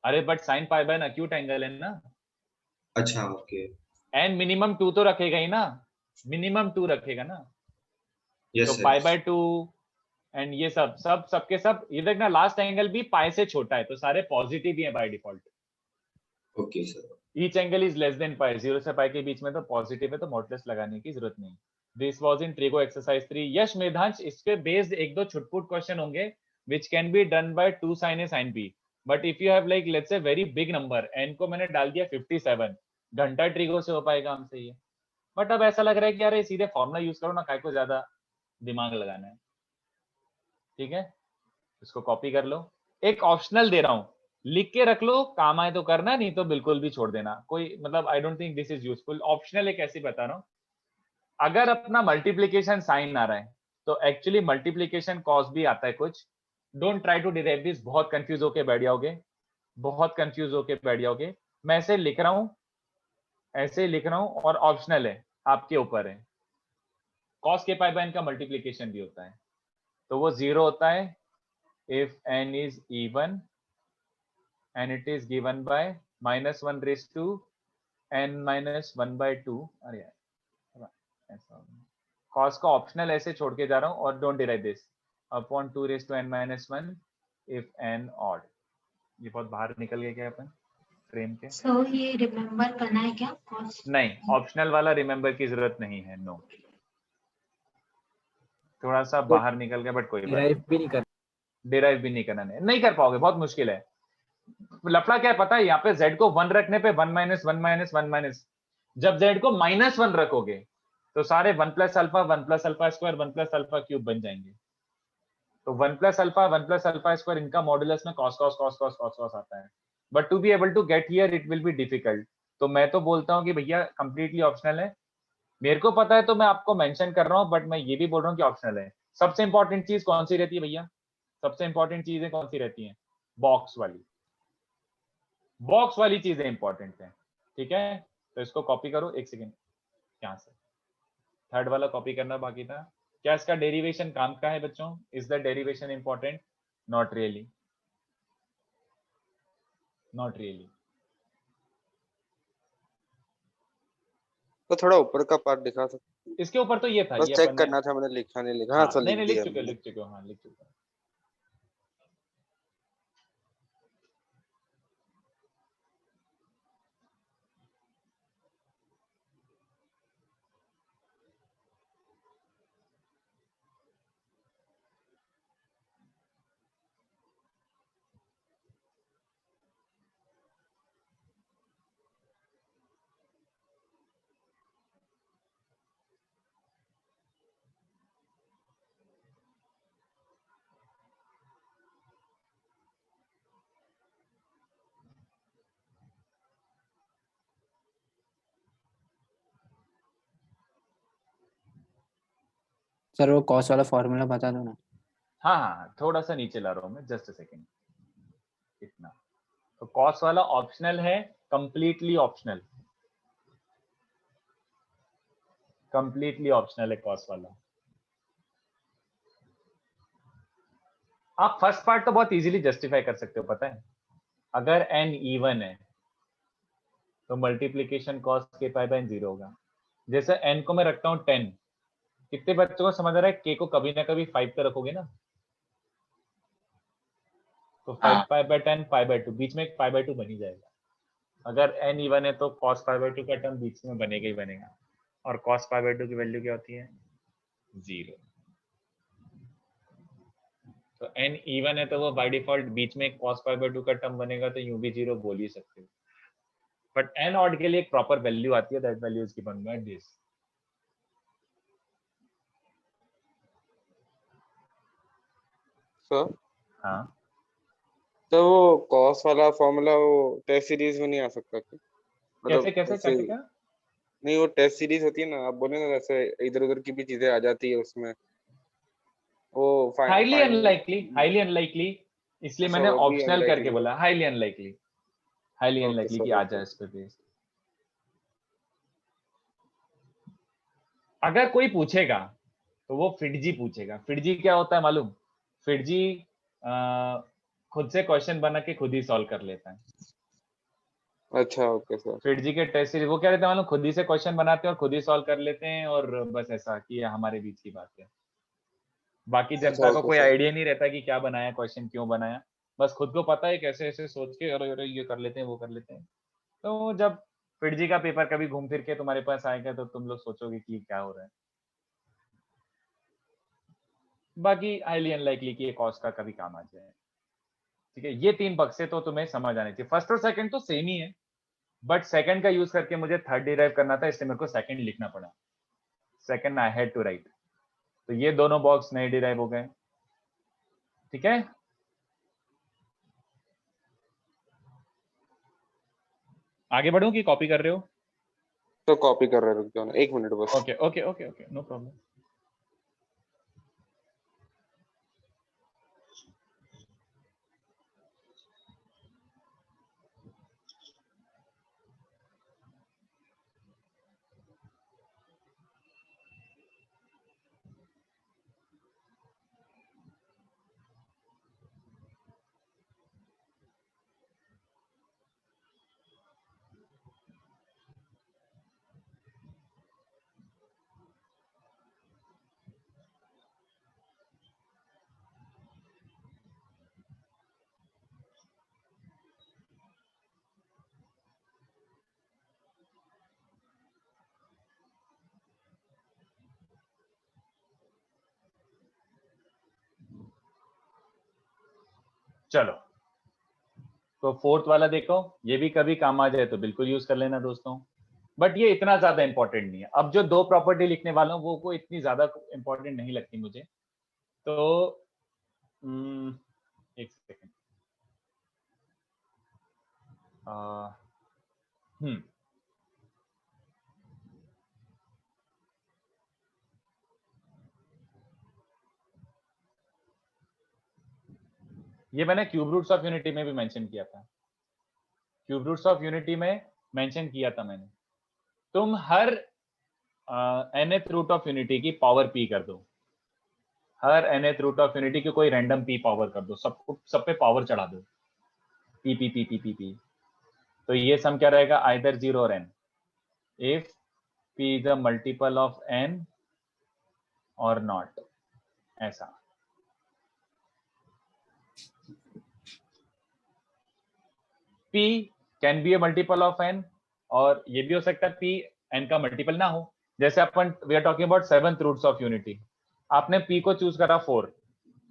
Speaker 1: अरे but sine pi by n acute angle है ना।
Speaker 5: अच्छा ओके।
Speaker 1: n मिनिमम 2 तो रखेगा ही ना, मिनिमम 2 रखेगा ना।
Speaker 5: यस
Speaker 1: तो
Speaker 5: सर।
Speaker 1: पाई बाय 2 एंड ये सबके सब ये देखना, लास्ट एंगल भी पाई से छोटा है, तो सारे पॉजिटिव ही है by default.
Speaker 5: Okay sir.
Speaker 1: Each angle is less than pi, 0 से पाई के बीच में तो पॉजिटिव है, तो मॉडुलस लगाने की जरूरत नहीं। This was in trigo exercise 3। यश मेधांश, इस पे बेस्ड एक दो छुटपुट क्वेश्चन होंगे which can be done by 2 sin a sin b, but if you have like let's say very big number, n को मैंने डाल दिया 57, घंटा ट्रिगो से हो पाएगा हमसे ये। बट अब ऐसा लग रहा है कि यार ये सीधे फॉर्मूला यूज करो ना, काय को ज्यादा दिमाग लगाना है, ठीक है? इसको कॉपी कर लो, एक ऑप्शनल दे रहा हूं, लिख के रख लो, काम आए तो करना, नहीं तो बिल्कुल भी छोड़ देना। कोई मतलब I don't think this is useful. Optional एक ऐसे बता रहा हूं, अगर अपना मल्टीप्लीकेशन साइन आ रहा है तो एक्चुअली मल्टीप्लीकेशन कॉस भी आता है कुछ, don't try to derive this, बहुत कंफ्यूज होके बैठ जाओगे, बहुत कंफ्यूज होके बैठ जाओगे। मैं ऐसे लिख रहा हूं, ऐसे ही लिख रहा हूं, और ऑप्शनल है, आपके ऊपर है। cos k pi by n का मल्टीप्लीकेशन भी होता है, तो वो 0 होता है if n is even and it is given by -1 raised to n minus 1/2। अरे यार ऐसा cos का ऑप्शनल ऐसे छोड़ के जा रहा हूं, और don't derive this upon 2 raised to n minus 1 if n odd। ये बहुत बाहर निकल गया क्या अपन फ्रेम के?
Speaker 9: सो ये रिमेम्बर करना है क्या कॉस्ट?
Speaker 1: नहीं, ऑप्शनल वाला रिमेम्बर की जरूरत नहीं है, नो। थोड़ा सा बाहर निकल गया, बट कोई बात
Speaker 3: डिराइव भी नहीं कर
Speaker 1: डिराइव भी नहीं करना, नहीं कर पाओगे, बहुत मुश्किल है। लफड़ा क्या है पता है, यहाँ पे z को 1 रखने पे 1 माइनस 1 माइनस 1 माइनस, जब z को -1 रखोगे तो सारे 1 plus alpha 1 plus alpha square 1 plus alpha cube बन जाएंगे। तो 1 प्लस अल्फा स्क्वायर, इनका मॉडुलस में cos cos cos cos cos cos आता है, but to be able to get here it will be difficult. तो मैं तो बोलता हूँ कि भैया कंप्लीटली ऑप्शनल है, मेरे को पता है तो मैं आपको मेंशन कर रहा हूँ, बट मैं ये भी बोल रहा हूँ कि ऑप्शनल है। सबसे इंपॉर्टेंट चीज कौन सी रहती है भैया? सबसे इंपॉर्टेंट चीजें कौन सी रहती हैं? बॉक्स वाली चीजें इंपॉर्टेंट है, ठीक है? तो इसको कॉपी करो, एक सेकेंड, यहाँ से थर्ड वाला कॉपी करना बाकी था। क्या इसका डेरिवेशन काम का है बच्चों? Is the derivation important? Not really, not really.
Speaker 2: तो थोड़ा ऊपर का पार्ट दिखा सकते?
Speaker 1: इसके ऊपर तो ये था,
Speaker 2: बस
Speaker 1: ये
Speaker 2: चेक
Speaker 1: अपन ने-
Speaker 2: करना था, मैंने लिखा नहीं लिखा। हाँ,
Speaker 1: हाँ,
Speaker 2: तो
Speaker 1: नहीं
Speaker 2: लिख
Speaker 1: नहीं
Speaker 2: दिया
Speaker 1: लिख
Speaker 2: मैंने।
Speaker 1: चुके हो, हाँ लिख चुके हो।
Speaker 8: सर वो कॉस वाला फॉर्मूला बता दो ना।
Speaker 1: हाँ हाँ, थोड़ा सा नीचे ला रहा हूँ मैं, जस्ट अ सेकेंड, इतना। तो कॉस वाला ऑप्शनल है, कंप्लीटली ऑप्शनल, कंप्लीटली ऑप्शनल है कॉस वाला। आप फर्स्ट पार्ट तो बहुत इजीली जस्टिफाई कर सकते हो, पता है? अगर n इवन है तो multiplication cos k pi by n 0 होगा। जैसे n को मैं रखता हूँ 10, कितने बच्चों को समझ आ रहा है? k को कभी ना कभी 5 पे रखोगे ना, तो 5 pi by 10 pi by 2, बीच में एक pi by 2 बन ही जाएगा। अगर n इवन है तो cos pi by 2 का टर्म बीच में बनेगा ही बनेगा, और cos pi by 2 की वैल्यू क्या होती है? 0। तो n इवन है तो वो बाय डिफॉल्ट बीच में cos pi by 2 का टर्म बनेगा, तो यूं भी 0 बोल ही सकते हो। बट n ऑड के लिए एक प्रॉपर वैल्यू आती है, that value is given by this.
Speaker 2: Sir,
Speaker 1: हाँ,
Speaker 2: तो वो कॉस वाला फॉर्मूला वो टेस्ट सीरीज में नहीं आ सकता क्या?
Speaker 1: कैसे कैसे
Speaker 2: ऐसे-
Speaker 1: कैसे क्या?
Speaker 2: नहीं, वो टेस्ट सीरीज होती है ना, आप बोले ना, जैसे इधर उधर की भी चीजें आ जाती है उसमें, वो
Speaker 1: हाईली अनलाइकली, इसलिए
Speaker 2: अच्छा,
Speaker 1: मैंने
Speaker 2: वो भी
Speaker 1: ऑप्शनल करके
Speaker 2: unlikely।
Speaker 1: बोला, हाईली
Speaker 2: ओके
Speaker 1: अनलाइकली
Speaker 2: सर,
Speaker 1: कि आ
Speaker 2: ओके।
Speaker 1: जाए इस पे बेस्ड। अगर कोई पूछेगा तो वो फिटजी पूछेगा। फिटजी क्या होता है मालूम? फिटजी खुद से क्वेश्चन बना के खुद ही सॉल्व कर लेता है।
Speaker 2: अच्छा, ओके सर।
Speaker 1: फिटजी के टेस्ट सीरीज वो क्या रहते हैं मालूम? खुद ही से क्वेश्चन बनाते हैं और खुद ही सॉल्व कर लेते हैं, और बस ऐसा कि ये हमारे बीच की बात है। बाकी जनता
Speaker 2: अच्छा,
Speaker 1: को
Speaker 2: ओके
Speaker 1: कोई
Speaker 2: सर।
Speaker 1: आइडिया नहीं रहता कि क्या बनाया, क्वेश्चन क्यों बनाया, बस खुद को पता है कैसे ऐसे सोच के अरे अरे ये कर लेते हैं वो कर लेते हैं। तो जब फिटजी का पेपर कभी घूम फिर के तुम्हारे पास आएगा तो तुम लोग सोचोगे कि क्या हो रहा है। बाकी हाईली अनलाइकली कि ये कॉस का कभी काम आ जाए। ठीक है, ये 3 बक्से तो तुम्हें समझ आने चाहिए। फर्स्ट और सेकंड तो सेम ही है, बट सेकंड का यूज करके मुझे थर्ड डिराइव करना था, इसलिए मेरे को सेकंड लिखना पड़ा। Second I had to write. तो ये दोनों बॉक्स नए डिराइव हो गए। ठीक है, आगे बढ़ूं कि कॉपी कर रहे हो?
Speaker 2: तो कॉपी कर रहे, रुक जाओ ना 1 मिनट बस।
Speaker 1: Okay okay okay okay, no problem. चलो, तो फोर्थ वाला देखो, ये भी कभी काम आ जाए तो बिल्कुल यूज कर लेना दोस्तों, बट ये इतना ज्यादा इंपॉर्टेंट नहीं है। अब जो दो प्रॉपर्टी लिखने वाला हूँ वो को इतनी ज्यादा इंपॉर्टेंट नहीं लगती मुझे, तो एक सेकेंड। ये मैंने क्यूब रूट्स ऑफ यूनिटी में भी मेंशन किया था, क्यूब रूट्स ऑफ यूनिटी में मेंशन किया था मैंने। तुम हर nth रूट ऑफ यूनिटी की पावर p कर दो, हर nth रूट ऑफ यूनिटी की कोई रैंडम p पावर कर दो, सब पे पावर चढ़ा दो, p p p p p p। तो ये सम क्या रहेगा, आइदर 0 और n, if p is a multiple of n और नॉट, ऐसा। p can be A multiple of n, और ये भी हो सकता है p n का मल्टीपल ना हो। जैसे अपन we are talking about 7th roots of unity, आपने p को चूज करा 4,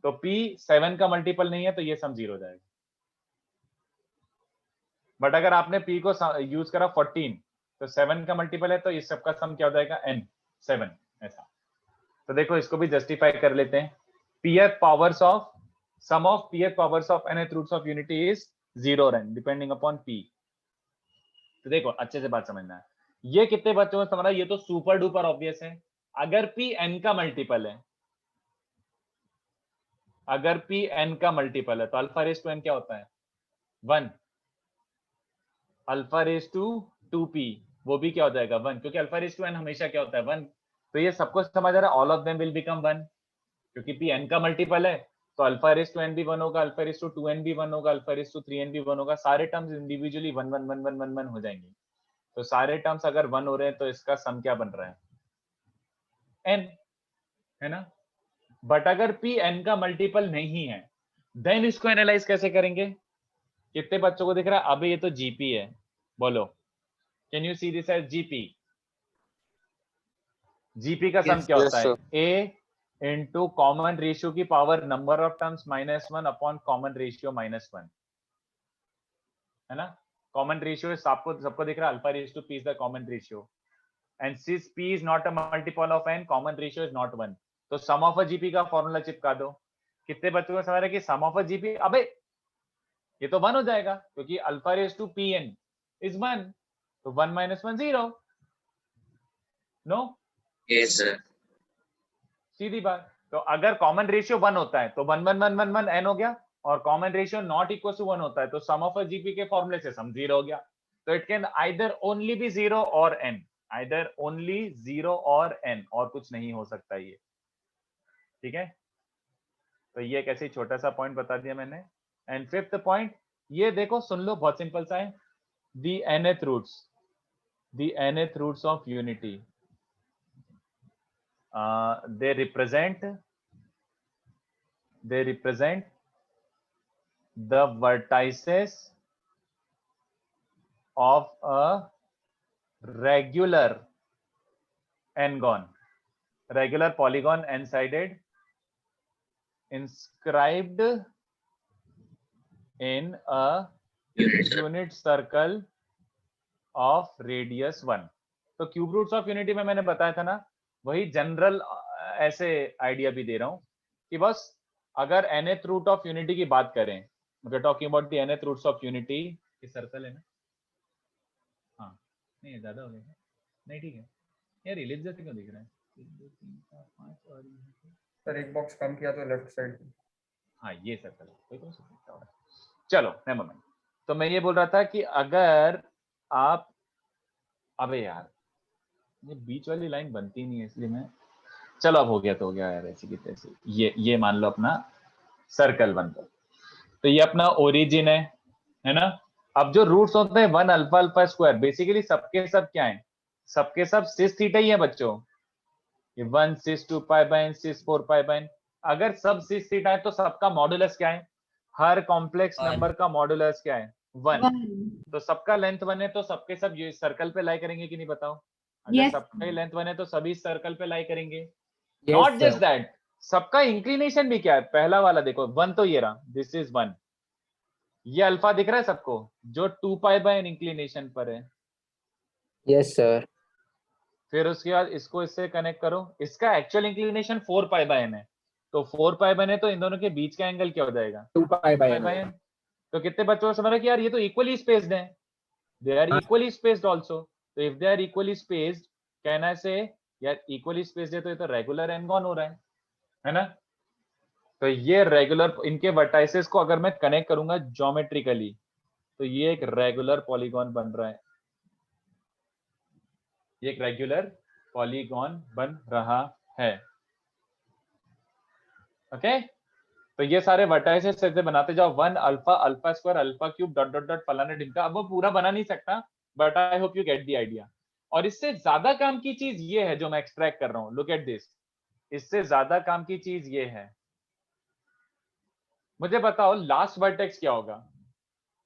Speaker 1: तो p 7 का मल्टीपल नहीं है तो ये सम 0 हो जाएगा। बट अगर आपने p को यूज करा 14, तो 7 का मल्टीपल है, तो इस सब का सम क्या हो जाएगा, n 7, ऐसा। तो देखो इसको भी जस्टिफाई कर लेते हैं, pth powers of sum of pth powers of nth roots of unity is 0 और n डिपेंडिंग अपॉन p। तो देखो अच्छे से बात समझना है, ये कितने बच्चों को समझ रहा है, ये तो सुपर डुपर ऑब्वियस है। अगर p n का मल्टीपल है, अगर p n का मल्टीपल है तो अल्फा रेज टू n क्या होता है, 1, अल्फा रेज टू 2p वो भी क्या हो जाएगा 1, क्योंकि अल्फा रेज टू n हमेशा क्या होता है 1। तो ये सबको समझ आ रहा है, all of them will become 1, क्योंकि p n का मल्टीपल है तो अल्फा रेज टू n भी 1 होगा, अल्फा रेज टू 2n भी 1 होगा, अल्फा रेज टू 3n भी 1 होगा, सारे टर्म्स इंडिविजुअली 1 1 1 1 1 1 हो जाएंगे। तो सारे टर्म्स अगर 1 हो रहे हैं तो इसका सम क्या बन रहा है, n, है ना। बट अगर p n का मल्टीपल नहीं है, देन इसको एनालाइज कैसे करेंगे, कितने बच्चों को दिख रहा है, अभी ये तो gp है, बोलो can you see this as gp? gp का सम क्या होता है, a इंटू कॉमन रेशियो की power number of terms -1 upon common ratio -1, है ना। कॉमन रेशियो सबको दिख रहा है, alpha raise to p is the common ratio, and since p is not a multiple of n, common ratio is not 1, तो sum of a gp का formula चिपका दो। कितने बच्चों को समझ रहा है कि सम ऑफ अ gp, अबे ये तो 1 हो जाएगा, क्योंकि alpha raise to pn is 1, तो 1 - 1 0, नो,
Speaker 10: यस सर।
Speaker 1: सीधी बात। तो अगर कॉमन रेशियो 1 होता है तो 1 1 1 1 1 n हो गया, और common ratio not equal to 1 होता है तो सम ऑफ अ जीपी के फॉर्मूले से सम 0 हो गया। तो it can either only be 0 और n, आइदर ओनली 0 और n, और कुछ नहीं हो सकता ये, ठीक है। तो ये कैसे छोटा सा पॉइंट बता दिया मैंने। एंड फिफ्थ पॉइंट, ये देखो सुन लो, बहुत सिंपल सा है, the nth roots of unity, they represent the vertices of a regular polygon n-sided inscribed in a unit circle of radius 1। तो क्यूब रूट्स ऑफ यूनिटी में मैंने बताया था ना, वही जनरल ऐसे आइडिया भी दे रहा हूं कि बस अगर nth रूट ऑफ यूनिटी की बात करें, we are talking about the nth roots of unity, ये सर्कल है ना, हाँ नहीं ज्यादा हो गया, नहीं ठीक है यार, रिलीज जैसे क्यों दिख रहा है, 1 2 3 4 5 और
Speaker 2: सर एक बॉक्स कम किया तो लेफ्ट साइड,
Speaker 1: हाँ ये सर्कल है, कोई तो सकता है। चलो नेवर माइंड। तो मैं ये बोल रहा था कि अगर आप, अबे यार ये बीच वाली लाइन बनती नहीं है, इसलिए मैं, चलो अब हो गया तो हो गया यार, ऐसी की तैसी। ये मान लो अपना सर्कल बन गया, तो ये अपना ओरिजिन है ना। अब जो रूट्स होते हैं 1 अल्फा अल्फा स्क्वायर, बेसिकली सबके सब क्या है, सबके सब सिस थीटा ही है बच्चों, ये 1 cis 2 pi by n cis 4 pi by n। अगर सब सिस थीटा है तो सबका मॉडुलस क्या है, हर कॉम्प्लेक्स नंबर का मॉडुलस क्या है 1। तो सबका लेंथ 1 है तो सबके सब ये सर्कल पे लाई करेंगे कि नहीं बताओ, अगर सबका ही लेंथ 1 है तो सभी सर्कल पे लाई करेंगे। नॉट जस्ट दैट, सबका इंक्लिनेशन भी क्या है, पहला वाला देखो 1 तो ये रहा, दिस इज 1, ये अल्फा दिख रहा है सबको, जो 2π/n इंक्लिनेशन पर है।
Speaker 8: Yes sir.
Speaker 1: फिर उसके बाद इसको इससे कनेक्ट करो, इसका एक्चुअल इंक्लिनेशन 4π/n है, तो 4π/n है तो इन दोनों के बीच का एंगल क्या हो जाएगा?
Speaker 3: 2π/n।
Speaker 1: तो कितने बच्चों को समझ रहा है कि यार ये तो इक्वली स्पेस्ड है, they are equally spaced also. तो if they are equally spaced, can I say यार इक्वली स्पेस्ड है तो ये तो रेगुलर एनगॉन हो रहा है ना? तो ये रेगुलर, इनके वर्टाइसेस को अगर मैं कनेक्ट करूंगा ज्योमेट्रिकली तो ये एक रेगुलर पॉलीगॉन बन रहा है, ये एक रेगुलर पॉलीगॉन बन रहा है। ओके, तो ये सारे वर्टाइसेस ऐसे बनाते जाओ, 1 alpha, alpha square, alpha cube, dot dot dot फलाना ढिमका। अब वो पूरा बना नहीं सकता, but I hope you get the idea. और इससे ज्यादा काम की चीज ये है जो मैं एक्सट्रैक्ट कर रहा हूं, लुक एट दिस। इससे ज्यादा काम की चीज ये है, मुझे बताओ लास्ट वर्टेक्स क्या होगा?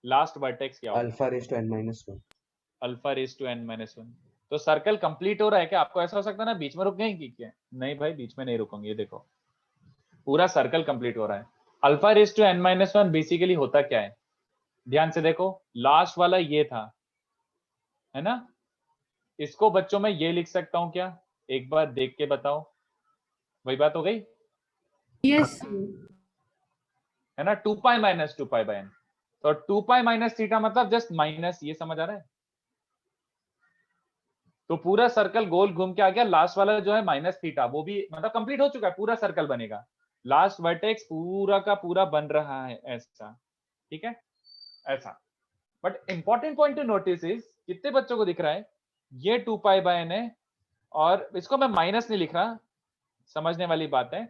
Speaker 1: लास्ट वर्टेक्स क्या होगा?
Speaker 10: Alpha raise to n minus 1।
Speaker 1: Alpha raise to n minus 1। तो सर्कल कंप्लीट हो रहा है क्या? आपको ऐसा हो सकता है ना बीच में रुक गए कि क्या? नहीं भाई, बीच में नहीं रुकोगे। ये देखो पूरा सर्कल कंप्लीट हो रहा है। Alpha raise to n minus 1 basically होता क्या है? ध्यान से देखो, लास्ट वाला ये था, है ना? इसको बच्चों में ये लिख सकता हूं क्या? एक बार देख के बताओ, वही बात हो गई
Speaker 9: यस
Speaker 1: है ना? 2π माइनस 2π/n। तो 2π माइनस थीटा मतलब जस्ट माइनस, ये समझ आ रहा है? तो पूरा सर्कल गोल घूम के आ गया, लास्ट वाला जो है माइनस थीटा, वो भी मतलब कंप्लीट हो चुका है, पूरा सर्कल बनेगा। लास्ट वर्टेक्स पूरा का पूरा बन रहा है ऐसा, ठीक है? ऐसा। But important point two notice is, कितने बच्चों को दिख रहा है ये 2π/n है, और इसको मैं माइनस नहीं लिख रहा, समझने वाली बात है।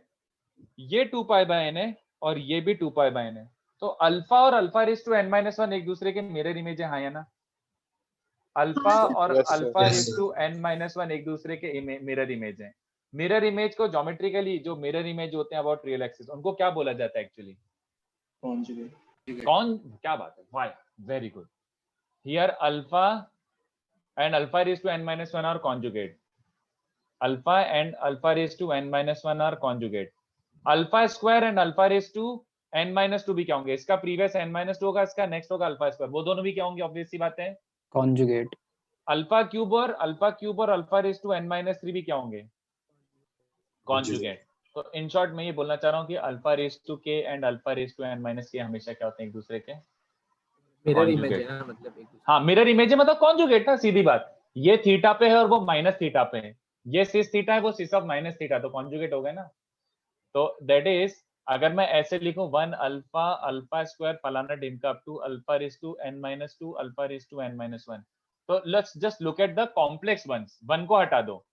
Speaker 1: ये 2π/n है और ये भी 2π/n है। तो अल्फा और alpha raise to n minus 1 एक दूसरे के मिरर इमेज है, हाँ या ना? अल्फा और
Speaker 2: Yes, sir.
Speaker 1: Alpha
Speaker 5: Yes,
Speaker 1: raise
Speaker 5: sir.
Speaker 1: To n minus 1 एक दूसरे के मिरर इमेज है। मिरर इमेज को ज्योमेट्रिकली, जो मिरर इमेज होते हैं अबाउट रियल एक्सिस, उनको क्या बोला जाता है एक्चुअली? कौन? क्या बात है, why, very good. Here alpha and alpha raised to n minus 1 are conjugate. Alpha and alpha raised to n minus 1 are conjugate. Alpha square and alpha raised to n minus 2 भी क्या होंगे? इसका previous n minus 2 होगा, इसका next होगा alpha square, वो दोनों भी क्या होंगे? ऑब्वियस सी बात है,
Speaker 8: कॉन्जुगेट।
Speaker 1: अल्फा क्यूब और alpha raise to n minus 3 भी क्या होंगे? कॉन्जुगेट। तो इन शॉर्ट मैं ये बोलना चाह रहा हूँ कि alpha raise to k and alpha raise to n minus k हमेशा क्या होते हैं? एक दूसरे के
Speaker 3: मिरर इमेज
Speaker 1: Conjugate.
Speaker 3: है ना, मतलब एक दूसरे।
Speaker 1: हाँ, मिरर इमेज है, मतलब कॉन्जुगेट ना, सीधी बात। ये थीटा पे है और वो माइनस थीटा पे है, ये सिस थीटा है, वो सिस ऑफ माइनस थीटा, तो कॉन्जुगेट हो गए ना। तो दैट इज, अगर मैं ऐसे लिखूं 1 अल्फा, अल्फा स्क्वायर फलाना ढिमका up to alpha raise to n minus 2, alpha raise to n minus 1, तो let's just look at the complex ones, one को हटा दो,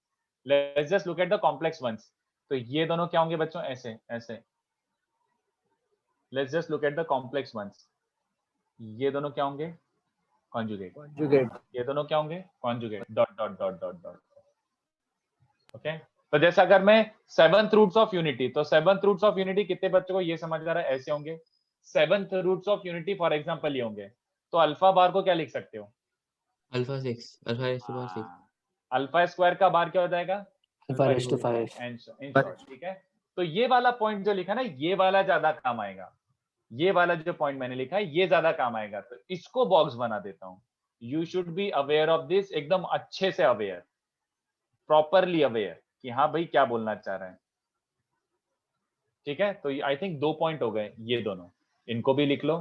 Speaker 1: let's just look at the complex ones. तो ये दोनों क्या होंगे बच्चों? ऐसे ऐसे। Let's just look at the complex ones, ये दोनों क्या होंगे? कॉन्जुगेट।
Speaker 3: कॉन्जुगेट।
Speaker 1: ये दोनों क्या होंगे? Conjugate. Dot dot dot dot dot. Okay, तो जैसे अगर मैं सेवंथ रूट्स ऑफ यूनिटी, तो सेवंथ रूट्स ऑफ यूनिटी कितने बच्चों को ये समझ आ रहा है? ऐसे होंगे। Seventh roots of unity for example ये होंगे, तो अल्फा बार को क्या लिख सकते हो?
Speaker 7: Alpha 6, alpha raise to 6।
Speaker 1: Alpha square का बार क्या हो जाएगा?
Speaker 8: Alpha raise to 5।
Speaker 1: In short, ठीक है? तो ये वाला पॉइंट जो लिखा ना, ये वाला ज्यादा काम आएगा, ये वाला जो पॉइंट मैंने लिखा है ये ज्यादा काम आएगा, तो इसको बॉक्स बना देता हूं। You should be aware of this, एकदम अच्छे से अवेयर, प्रॉपरली अवेयर कि हाँ भाई क्या बोलना चाह रहे हैं, ठीक है? तो आई थिंक 2 पॉइंट हो गए ये दोनों, इनको भी लिख लो।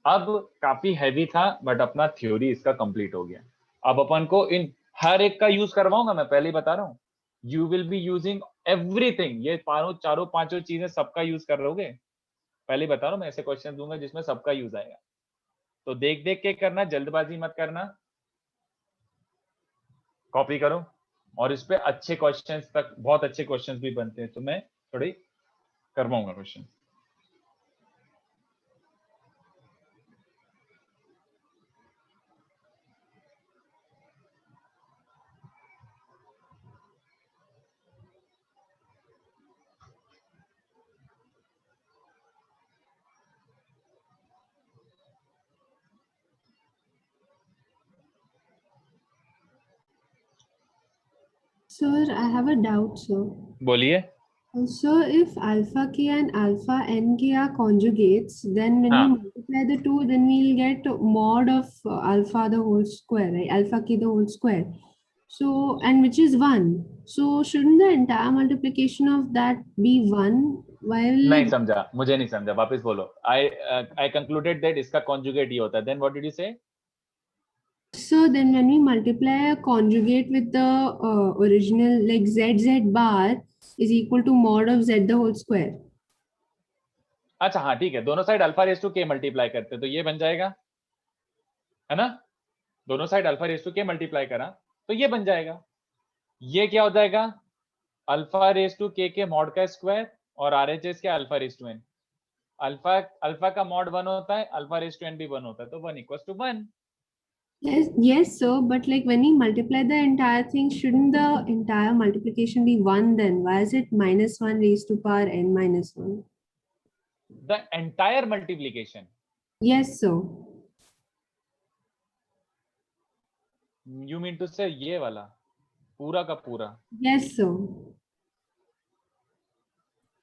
Speaker 1: अब काफी हैवी था बट अपना थ्योरी इसका कंप्लीट हो गया। अब अपन को इन हर एक का यूज करवाऊंगा, मैं पहले ही बता रहा हूँ, you will be using everything, ये चारों पांचों चीजें सबका यूज कर रहोगे, पहले बता रहा हूँ मैं, ऐसे क्वेश्चन दूंगा जिसमें सबका यूज आएगा। तो देख देख के करना, जल्दबाजी मत करना, कॉपी करो, और इस पे अच्छे क्वेश्चंस तक, बहुत अच्छे क्वेश्चंस भी बनते हैं, तो मैं थोड़ी करवाऊंगा question.
Speaker 9: Sir, I have a doubt, sir.
Speaker 1: बोलिए।
Speaker 10: So if alpha k and alpha n k are conjugates, then when we
Speaker 1: हाँ
Speaker 10: multiply the two, then we'll get mod of alpha the whole square, right? Alpha k the whole square. So, and which is 1. So shouldn't the entire multiplication of that be 1? While
Speaker 1: नहीं समझा, मुझे नहीं समझा, वापस बोलो. I concluded that इसका conjugate ये होता है. Then what did you say?
Speaker 10: so then when we multiply a conjugate with the original, like z bar is equal to mod of z the whole square.
Speaker 1: अच्छा हाँ ठीक है, दोनों side alpha raise to के multiply करते तो ये बन जाएगा, है ना? दोनों साइड अल्फा रेस टू के मल्टीप्लाई करा तो ये बन जाएगा. ये क्या हो जाएगा? अल्फा रेस टू के मॉड का स्क्वायर और आरएचएस के alpha raise to n. Alpha का मॉड 1 होता है, अल्फा रेस टू एन भी 1 होता है, तो 1 equals to 1.
Speaker 10: Yes, sir. But like when we multiply the entire thing, shouldn't the entire multiplication be 1 then? Why is it minus 1 raised to power n minus 1?
Speaker 1: The entire multiplication.
Speaker 10: Yes, sir.
Speaker 1: You mean to say ये वाला पूरा का पूरा?
Speaker 10: Yes, sir.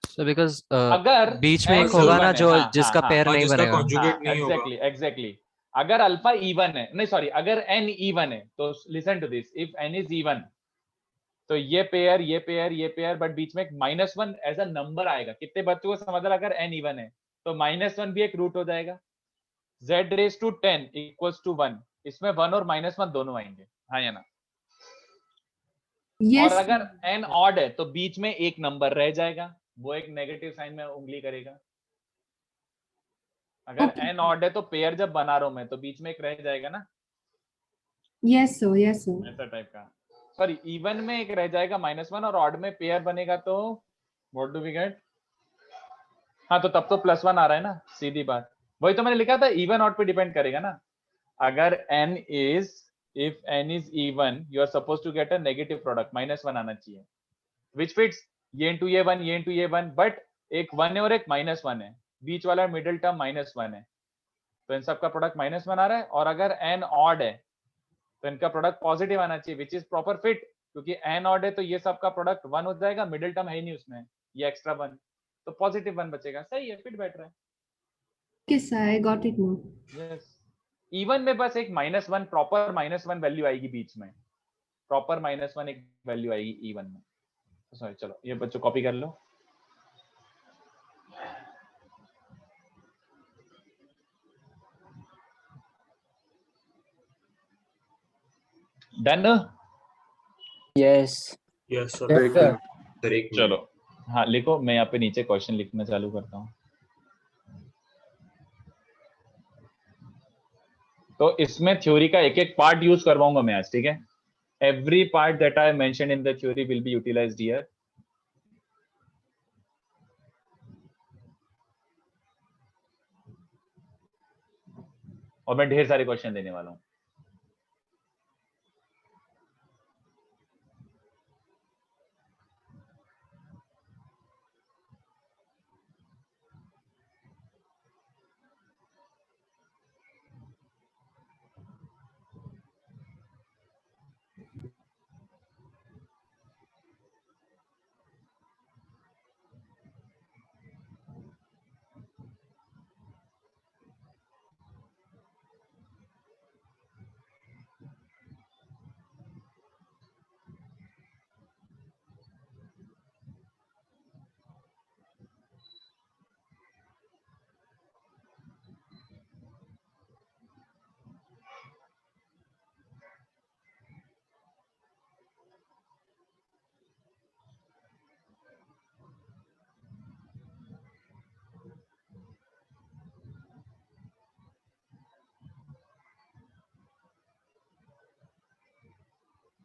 Speaker 11: So because
Speaker 1: अगर
Speaker 11: बीच में
Speaker 1: n
Speaker 11: एक होगा
Speaker 1: even
Speaker 11: ना
Speaker 1: है,
Speaker 11: जो
Speaker 1: हाँ,
Speaker 11: जिसका
Speaker 1: हाँ,
Speaker 11: पेयर
Speaker 1: हाँ,
Speaker 11: नहीं
Speaker 2: जिसका
Speaker 11: बनेगा.
Speaker 2: conjugate नहीं होगा.
Speaker 1: एग्जैक्टली. अगर अल्फा इवन है, नहीं सॉरी, अगर n इवन है तो listen to this, if n is even तो ये पेयर बट बीच में एक -1 एज अ नंबर आएगा. कितने बच्चों को समझ रहा? अगर n इवन है तो -1 भी एक रूट हो जाएगा. z raise to 10 equals to 1, इसमें 1 और -1 दोनों आएंगे, हाँ या ना?
Speaker 10: Yes.
Speaker 1: और अगर n ऑड है तो बीच में एक नंबर रह जाएगा, वो एक नेगेटिव साइन में उंगली करेगा. अगर
Speaker 10: Okay.
Speaker 1: n ऑड है तो पेयर जब बना रहा हूं मैं तो बीच में एक रह जाएगा ना,
Speaker 10: Yes, sir. Yes, sir.
Speaker 1: ऐसा टाइप का. सॉरी, इवन में एक रह जाएगा -1 और ऑड में पेयर बनेगा तो व्हाट डू वी गेट? हाँ तो तब तो +1 आ रहा है ना, सीधी बात. वही तो मैंने लिखा था, इवन ऑड पे डिपेंड करेगा ना. अगर n is, if n is even, you are suppose to get a negative product, -1 आना चाहिए, विच फिट्स ये इनटू ये 1, ये इनटू ये 1, बट एक 1 है और एक -1 है, बीच वाला मिडिल टर्म -1 है, तो इन सबका प्रोडक्ट -1 आ रहा है. और अगर n ऑड है तो इनका प्रोडक्ट पॉजिटिव आना चाहिए, विच इज प्रॉपर फिट, क्योंकि n ऑड है तो ये सबका प्रोडक्ट 1 हो जाएगा, मिडिल टर्म है ही नहीं उसमें, ये एक्स्ट्रा 1, तो पॉजिटिव 1 बचेगा. सही है, फिट बैठ रहा है.
Speaker 10: Okay, sir. I got it now.
Speaker 1: Yes. Even में बस एक -1, प्रॉपर -1 वैल्यू आएगी बीच में, प्रॉपर -1 एक वैल्यू आएगी इवन में. सॉरी, चलो ये बच्चों कॉपी कर लो. Done.
Speaker 8: Yes.
Speaker 2: Yes, sir.
Speaker 3: Yes, sir.
Speaker 5: Sir एक
Speaker 1: चलो हाँ लिखो, मैं यहाँ पे नीचे क्वेश्चन लिखना चालू करता हूँ. तो इसमें थ्योरी का एक एक पार्ट यूज करवाऊंगा मैं आज, ठीक है? Every part that I mention in the theory will be utilized here. और मैं ढेर सारे क्वेश्चन देने वाला हूँ.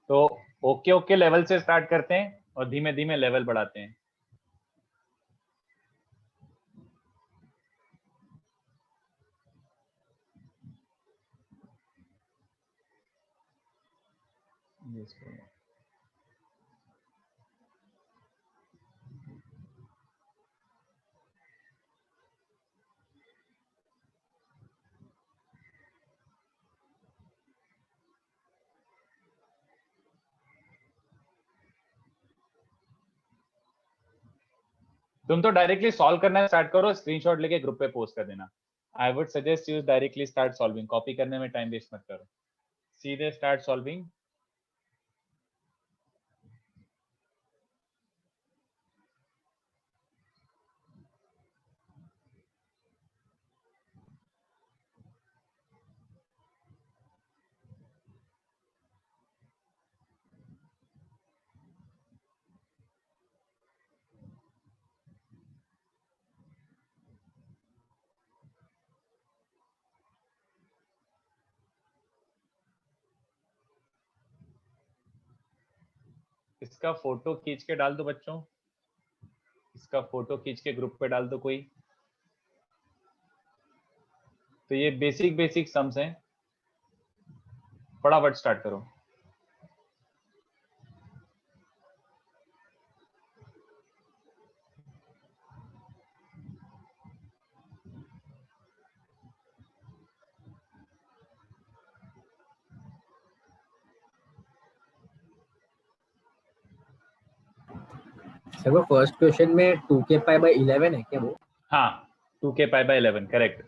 Speaker 1: तो ओके ओके लेवल से स्टार्ट करते हैं और धीमे धीमे लेवल बढ़ाते हैं. तुम तो डायरेक्टली सॉल्व करना स्टार्ट करो, स्क्रीनशॉट लेके ग्रुप पे पोस्ट कर देना। I would suggest you directly start solving, copy करने में टाइम वेस्ट मत करो, सीधे स्टार्ट सॉल्विंग। इसका फोटो खींच के डाल दो बच्चों, इसका फोटो खींच के ग्रुप पे डाल दो कोई। तो ये बेसिक बेसिक सम्स हैं, फटाफट स्टार्ट करो।꯫
Speaker 3: सर वो फर्स्ट क्वेश्चन में 2k पाई बाय 11 है क्या वो?
Speaker 1: हाँ 2k pi by 11 correct.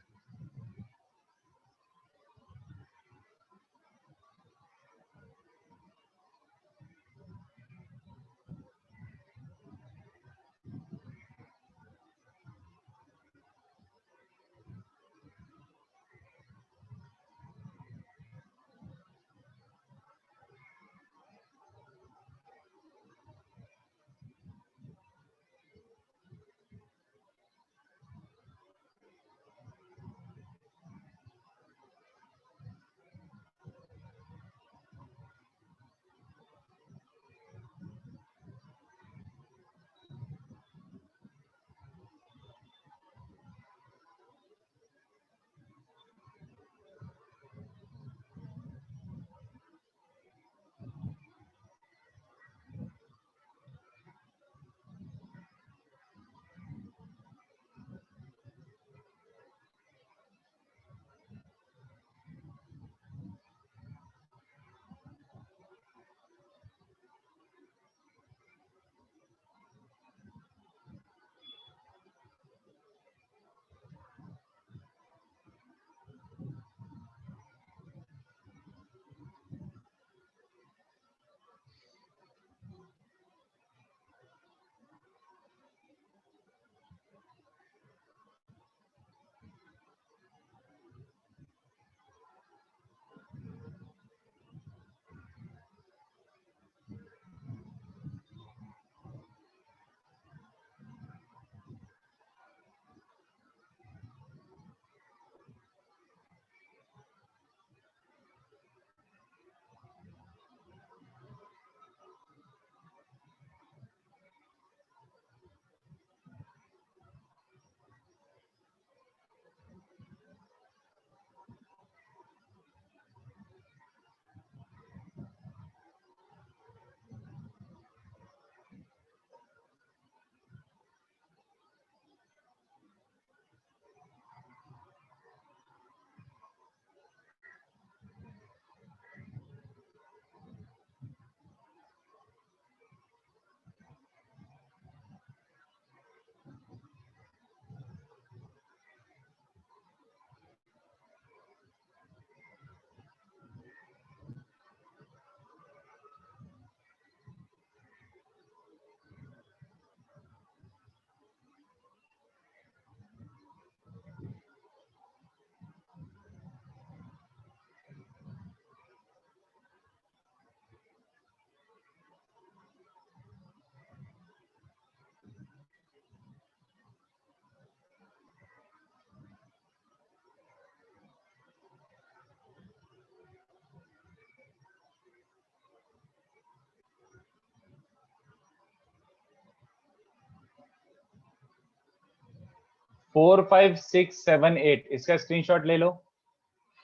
Speaker 1: Four five six seven eight इसका स्क्रीनशॉट ले लो,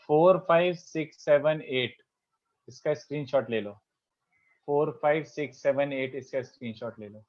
Speaker 1: 45678 इसका स्क्रीनशॉट ले लो, 45678 इसका स्क्रीनशॉट ले लो।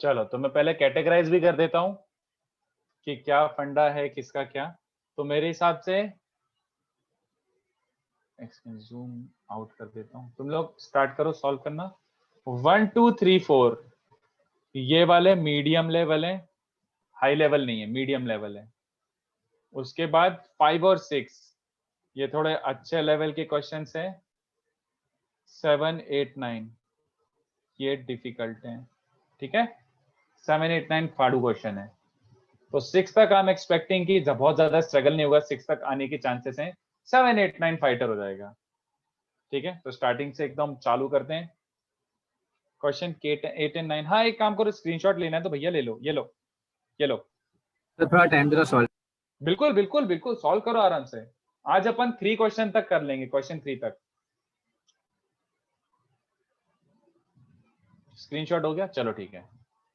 Speaker 1: चलो तो मैं पहले कैटेगराइज भी कर देता हूं कि क्या फंडा है किसका क्या। तो मेरे हिसाब से जूम आउट कर देता हूं, तुम लोग स्टार्ट करो सॉल्व करना। 1 2 3 4 ये वाले मीडियम लेवल है, हाई लेवल नहीं है, मीडियम लेवल है। उसके बाद 5 और 6 ये थोड़े अच्छे लेवल के क्वेश्चंस हैं। 7 8 9 ये डिफिकल्ट हैं, ठीक है। 7 8 9 फाड़ू क्वेश्चन है। तो 6 तक आई एम एक्सपेक्टिंग कि बहुत ज्यादा स्ट्रगल नहीं होगा, 6 तक आने के चांसेस हैं। 7 8 9 फाइटर हो जाएगा, ठीक है। तो स्टार्टिंग से एकदम चालू करते हैं। Question 8 and 9। हाँ एक काम करो, स्क्रीनशॉट लेना है तो भैया ले लो, ये लो ये लो।
Speaker 3: तो थोड़ा टाइम दे दो सॉल्व।
Speaker 1: बिल्कुल बिल्कुल बिल्कुल सॉल्व करो आराम से। आज अपन 3 क्वेश्चन तक कर लेंगे, क्वेश्चन 3 तक। स्क्रीनशॉट हो गया, चलो ठीक है।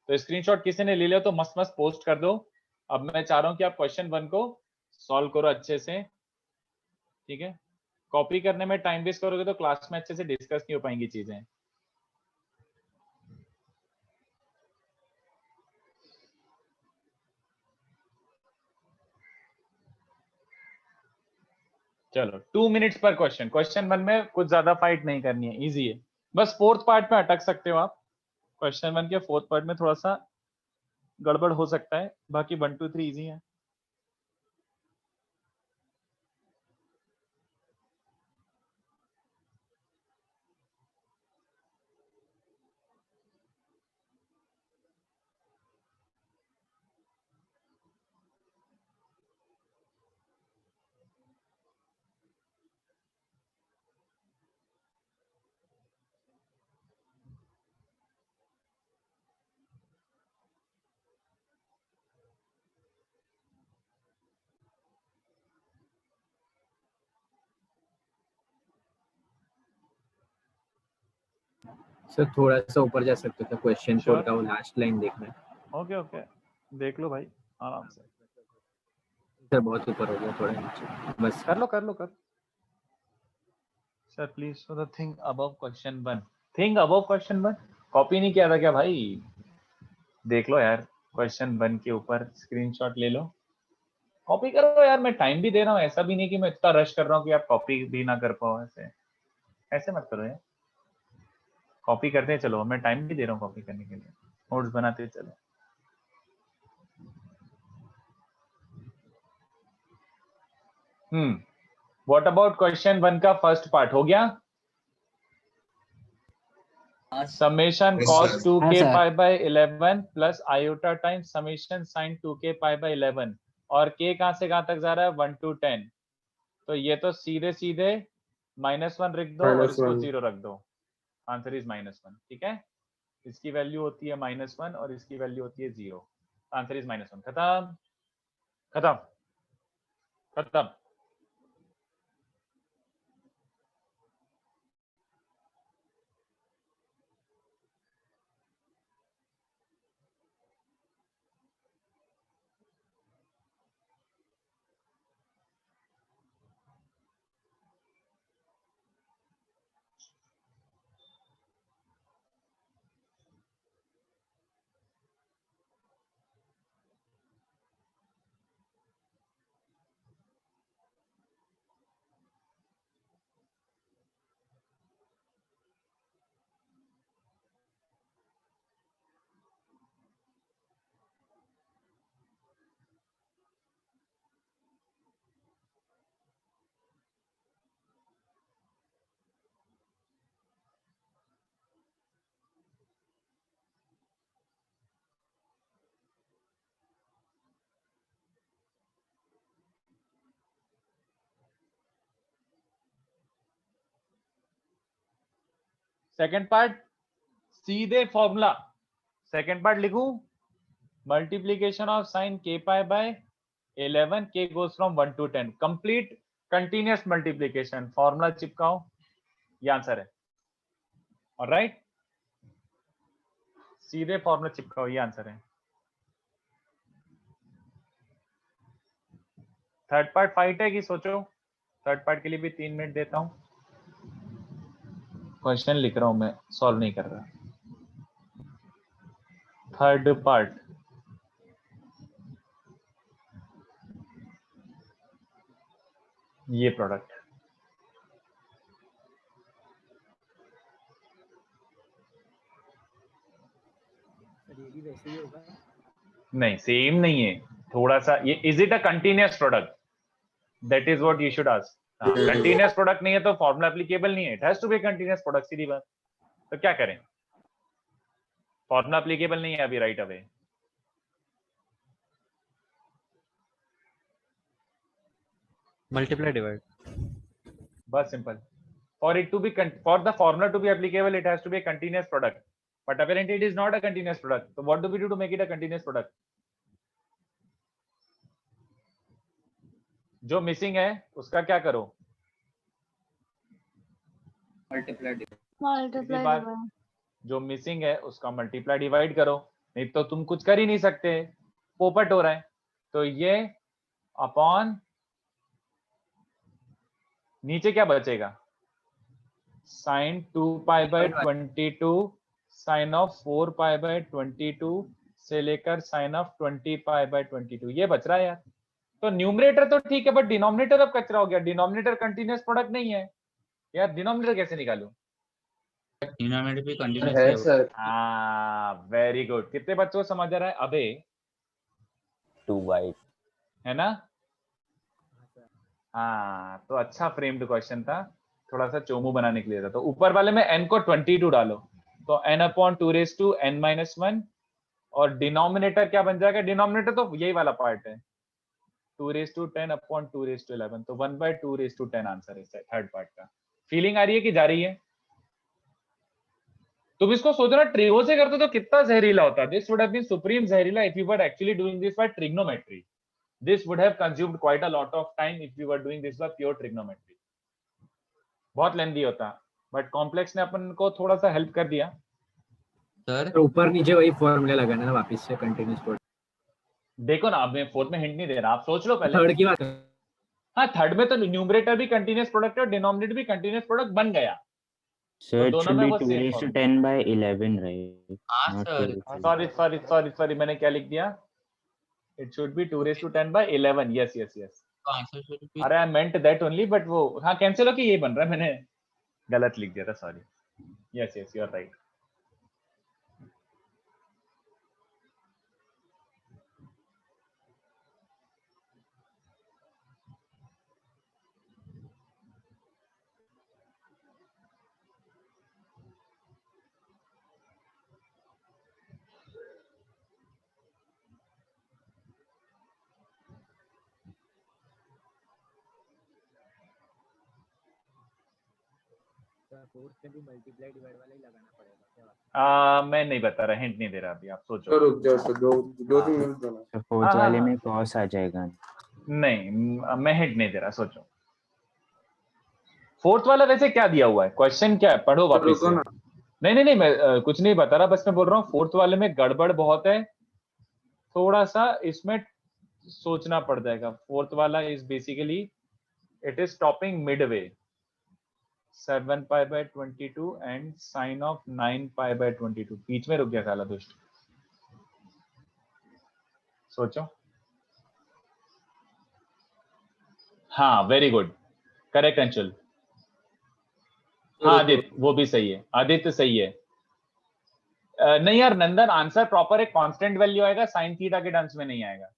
Speaker 1: तो स्क्रीनशॉट किसी ने ले लिया तो मस्त मस्त पोस्ट कर दो। अब मैं चाह रहा हूं कि आप क्वेश्चन 1 को सॉल्व करो अच्छे से, ठीक है। कॉपी करने में टाइम वेस्ट करोगे तो क्लास में अच्छे से डिस्कस नहीं हो पाएंगी चीजें। चलो 2 मिनट्स पर क्वेश्चन। क्वेश्चन 1 में कुछ ज्यादा फाइट नहीं करनी है, इजी है। बस 4th पार्ट में अटक सकते हो आप। क्वेश्चन 1 के 4th पार्ट में थोड़ा सा गड़बड़ हो सकता है, बाकी 1 2 3 इजी है।
Speaker 3: सर थोड़ा सा ऊपर जा सकते थे, क्वेश्चन 4
Speaker 1: Sure.
Speaker 3: का वो लास्ट लाइन देखना है।
Speaker 1: ओके ओके देख लो भाई आराम से।
Speaker 3: सर बहुत ऊपर हो गया, थोड़ा नीचे बस।
Speaker 1: कर लो कर लो कर। Sir please so the thing above question 1। Thing above question 1 copy नहीं किया था क्या भाई? देख लो यार, क्वेश्चन 1 के ऊपर स्क्रीनशॉट ले लो, कॉपी करो यार। मैं टाइम भी दे रहा हूँ, ऐसा भी नहीं कि मैं इतना रश कर रहा हूँ कि आप कॉपी भी ना कर पाओ। ऐसे ऐसे मत करो यार, कॉपी करते चलो। मैं टाइम भी दे रहा हूँ कॉपी करने के लिए, नोट्स बनाते चलो। व्हाट अबाउट क्वेश्चन 1 का फर्स्ट पार्ट हो गया? Summation
Speaker 5: Yes,
Speaker 1: cos
Speaker 5: sir.
Speaker 1: 2k
Speaker 8: हाँ,
Speaker 1: pi
Speaker 8: sir.
Speaker 1: by 11 plus iota time summation sin 2k pi by 11। और k कहां से कहां तक जा रहा है? 1 to 10। तो ये तो सीधे सीधे -1 रख दो और इसको 0 रख दो। आंसर इज -1, ठीक है। इसकी वैल्यू होती है -1 और इसकी वैल्यू होती है 0। Answer is -1। खत्म खत्म खत्म। सेकंड पार्ट सीधे फॉर्मूला। सेकंड पार्ट लिखूं, multiplication of sine k pi by 11, k goes from 1 to 10, complete continuous multiplication. Formula चिपकाओ, ये आंसर है। ऑलराइट, सीधे फॉर्मूला चिपकाओ, ये आंसर है। थर्ड पार्ट फाइट है कि सोचो? थर्ड पार्ट के लिए भी 3 मिनट देता हूं। क्वेश्चन लिख रहा हूं मैं, सॉल्व नहीं कर रहा। थर्ड पार्ट ये प्रोडक्ट
Speaker 3: ये भी वैसे ही होगा।
Speaker 1: नहीं, सेम नहीं है, थोड़ा सा ये is it a continuous product, that is what you should ask. Continuous product नहीं है तो फॉर्मूला एप्लीकेबल नहीं है, it has to be continuous product, सीधी बात। तो क्या करें, फॉर्मूला एप्लीकेबल नहीं है अभी राइट अवे।
Speaker 7: Multiply divide.
Speaker 1: बस simple, for it to be for the formula to be applicable it has to be a continuous product, but apparently it is not a continuous product, so what do we do to make it a continuous product? जो missing है उसका क्या करो,
Speaker 9: multiply
Speaker 1: जो missing है उसका multiply divide करो, नहीं तो तुम कुछ कर ही नहीं सकते, पोपट हो रहा है। तो ये अपॉन नीचे क्या बचेगा, sin 2 pi by 22 sin of 4 pi by 22 से लेकर sin ऑफ 20 पाई बाय 22, ये बच रहा है यार। तो न्यूमरेटर तो ठीक है, बट डिनोमिनेटर अब कचरा हो गया, डिनोमिनेटर कंटीन्यूअस प्रोडक्ट नहीं है यार, डिनोमिनेटर कैसे निकालूं?
Speaker 7: डिनोमिनेटर भी
Speaker 8: है
Speaker 7: कंटिन्यूअस
Speaker 8: सर।
Speaker 1: हाँ वेरी गुड, कितने बच्चों को समझ आ रहा है अबे,
Speaker 4: 2y
Speaker 1: है ना? हाँ तो अच्छा फ्रेम्ड क्वेश्चन था, थोड़ा सा चोमू बनाने के लिए था। तो ऊपर वाले में n को 22 डालो, तो n upon 2 raise to n minus 1, और डिनोमिनेटर क्या बन जाएगा, डिनोमिनेटर तो यही वाला पार्ट है, 2 raise to 10 upon 2 raise to 11, तो 1 बाय 2 रेज टू 10 आंसर है थर्ड पार्ट का। फीलिंग आ रही है कि जा रही है? तुम इसको सोचना, ट्रिगो से करते तो कितना जहरीला होता, this would have been supreme जहरीला if you were actually doing this by trigonometry, this would have consumed quite a lot of time if you were doing this by pure trigonometry, बहुत लेंदी होता, but complex ने अपन को थोड़ा सा help कर दिया।
Speaker 7: Sir
Speaker 3: ऊपर नीचे वही फॉर्मूला लगाना ना वापस से कंटिन्यूअस प्रोडक्ट।
Speaker 1: देखो ना, अब मैं फोर्थ में हिंट नहीं दे रहा, आप सोच लो पहले।
Speaker 3: थर्ड की बात
Speaker 1: हाँ थर्ड में तो न्यूमरेटर भी कंटिन्यूअस प्रोडक्ट है और डिनोमिनेटर भी कंटिन्यूअस प्रोडक्ट बन गया,
Speaker 4: so
Speaker 1: तो
Speaker 4: it
Speaker 1: दोनों
Speaker 4: should
Speaker 1: में
Speaker 4: be
Speaker 1: वो
Speaker 4: 2
Speaker 1: सेम
Speaker 4: raised to
Speaker 1: फॉर्मूला।
Speaker 4: 10 by 11 right?
Speaker 7: हाँ
Speaker 4: Not
Speaker 7: sir
Speaker 4: 2 raised to
Speaker 1: sorry sorry sorry sorry मैंने क्या लिख दिया, it should be 2 raise to 10 by 11, yes yes yes,
Speaker 7: answer should be
Speaker 1: अरे I meant that only, but वो हाँ कैंसिल हो के ये बन रहा है, मैंने गलत लिख दिया था, sorry, yes yes you are right.
Speaker 3: Fourth में भी मल्टीप्लाई डिवाइड वाला ही लगाना पड़ेगा क्या?
Speaker 1: मैं नहीं बता रहा, हिंट नहीं दे रहा अभी, आप सोचो।
Speaker 2: रुक जाओ, तो दो
Speaker 1: हाँ।
Speaker 2: 3 मिनट दो ना।
Speaker 4: so fourth
Speaker 1: हाँ,
Speaker 4: वाले
Speaker 1: हाँ,
Speaker 4: में cos आ जाएगा।
Speaker 1: नहीं मैं हिंट नहीं दे रहा, सोचो। फोर्थ वाला वैसे क्या दिया हुआ है, क्वेश्चन क्या है, पढ़ो वापस
Speaker 2: रुको
Speaker 1: से।
Speaker 2: ना।
Speaker 1: नहीं नहीं नहीं, मैं कुछ नहीं बता रहा, बस मैं बोल रहा हूँ फोर्थ वाले में गड़बड़ बहुत है, थोड़ा सा इसमें सोचना पड़ जाएगा। फोर्थ वाला is basically it is stopping midway, 7 pi by 22 and sine of 9 pi by 22, बीच में रुक गया साला दुष्ट। सोचो। हाँ वेरी गुड, करेक्ट अंशुल। हाँ आदित्य, वो भी सही है, आदित्य सही है। नहीं यार नंदन, आंसर प्रॉपर एक कांस्टेंट वैल्यू आएगा, साइन थीटा के टर्म्स में नहीं आएगा,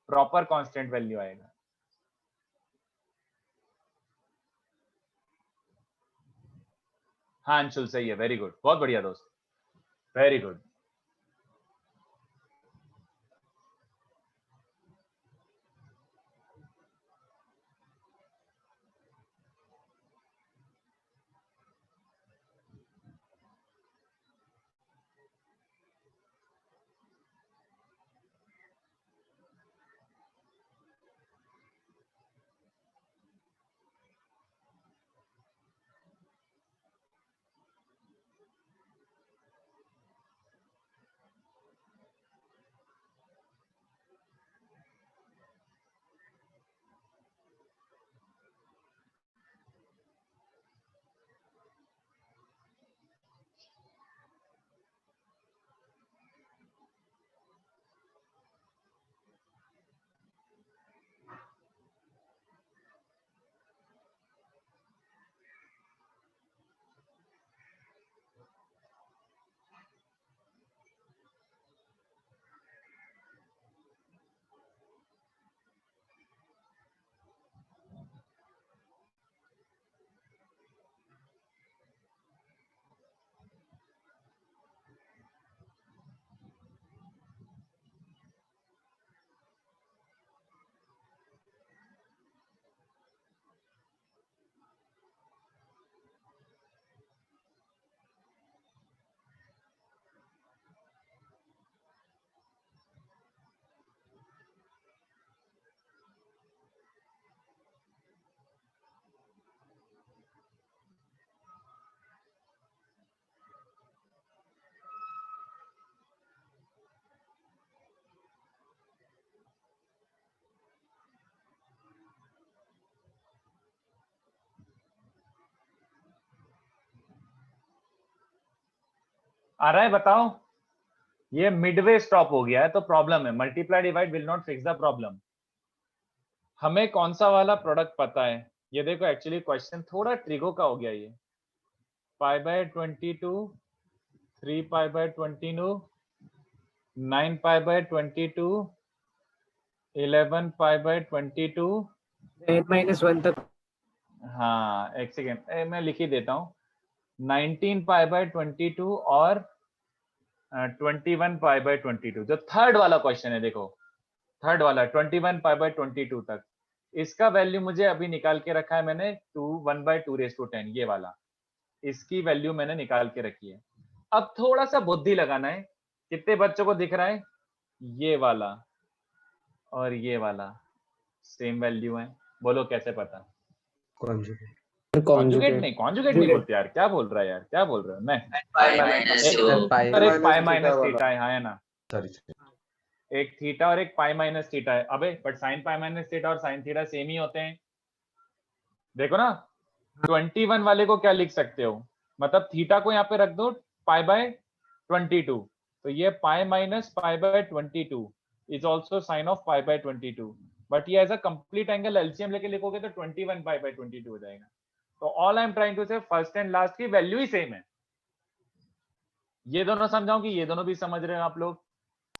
Speaker 1: प्रॉपर कांस्टेंट वैल्यू आएगा। हाँ अंशुल सही है, वेरी गुड, बहुत बढ़िया दोस्त, वेरी गुड। आ रहा है बताओ? ये मिडवे स्टॉप हो गया है तो प्रॉब्लम है। Multiply divide will not fix the problem. हमें कौन सा वाला प्रोडक्ट पता है? ये देखो एक्चुअली क्वेश्चन थोड़ा ट्रिगो का हो गया ये। पाई by 22, 3 pi by 22, 9 pi by 22, 11 pi by 22।
Speaker 3: n-1 तक
Speaker 1: हाँ एक सेकेंड, मैं लिख ही देता हूँ। 19 पाई बाय 22 और 21 पाई बाय 22। जो थर्ड वाला क्वेश्चन है देखो, थर्ड वाला 21 पाई बाय 22 तक, इसका वैल्यू मुझे अभी निकाल के रखा है मैंने 1/2⁻10। ये वाला, इसकी वैल्यू मैंने निकाल के रखी है। अब थोड़ा सा बुद्धि लगाना है। कितने बच्चों को दिख रहा है? ये वाला और ये वाला सेम वैल्यू है। बोलो कैसे पता? कॉन्जुगेट नहीं, कॉन्जुगेट नहीं बोलते यार। क्या बोल रहा है यार, क्या बोल रहा है? मैं एक पाई माइनस थीटा है ना? एक थीटा और एक पाई माइनस थीटा है। अबे but sine pi minus theta और साइन थीटा सेम ही होते हैं। देखो ना, 21 वाले को क्या लिख सकते हो? मतलब थीटा को यहाँ पे रख दो पाई बाय 22, तो ये pi minus pi by 22 is also sine of pi by 22। But ये as a complete angle LCM लेके लिखोगे तो 21 पाई बाय 22 हो जाएगा। तो all I am trying to say first and last की वैल्यू ही सेम है। ये दोनों समझाऊं कि ये दोनों भी समझ रहे हो आप लोग?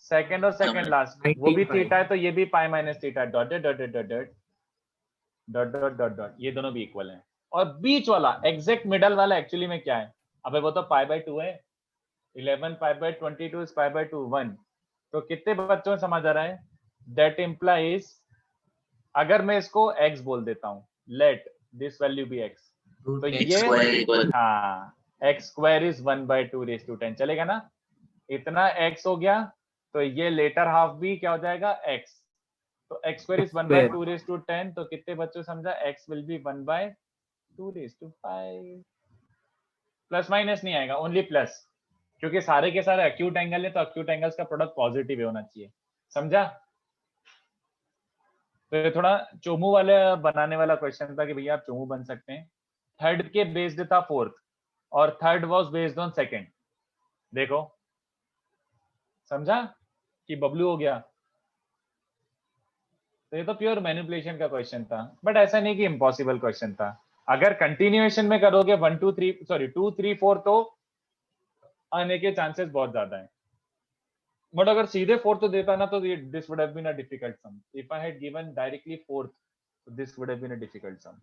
Speaker 1: सेकंड और सेकंड लास्ट वो भी थीटा है तो ये भी pi minus theta dot dot dot dot dot dot dot dot dot, ये दोनों भी इक्वल हैं। और बीच वाला एग्जैक्ट मिडल वाला एक्चुअली में क्या है? अबे वो तो पाई बाय 2 है। 11 पाई बाय 22 इज पाई बाय 2 1। तो कितने बच्चों को समझ आ रहा है? दैट इंप्लाइज, अगर मैं इसको x बोल देता हूं, let this value be x, तो ये हाँ x स्क्वायर इज 1/2⁻10 चलेगा ना? इतना x हो गया तो ये लेटर हाफ भी क्या हो जाएगा? x। तो x स्क्वायर इज 1/2⁻10, तो कितने बच्चों समझा? x will be 1/2⁵ plus minus नहीं आएगा, ओनली प्लस, क्योंकि सारे के सारे एक्यूट एंगल है तो एक्यूट एंगल्स का प्रोडक्ट पॉजिटिव होना चाहिए। समझा? तो ये थोड़ा चोमू वाले बनाने वाला क्वेश्चन था कि भैया आप चोमू बन सकते हैं। थर्ड के बेस्ड था फोर्थ और third was based on second. देखो समझा कि बबलू हो गया? तो ये तो प्योर मैनिपुलेशन का क्वेश्चन था, बट ऐसा नहीं कि इम्पॉसिबल क्वेश्चन था। अगर कंटिन्यूएशन में करोगे 1 2 3 सॉरी 2 3 4 तो आने के चांसेस बहुत ज्यादा है। बट अगर सीधे फोर्थ देता ना तो this would have been a difficult sum. If I had given directly fourth, this would have been a difficult sum.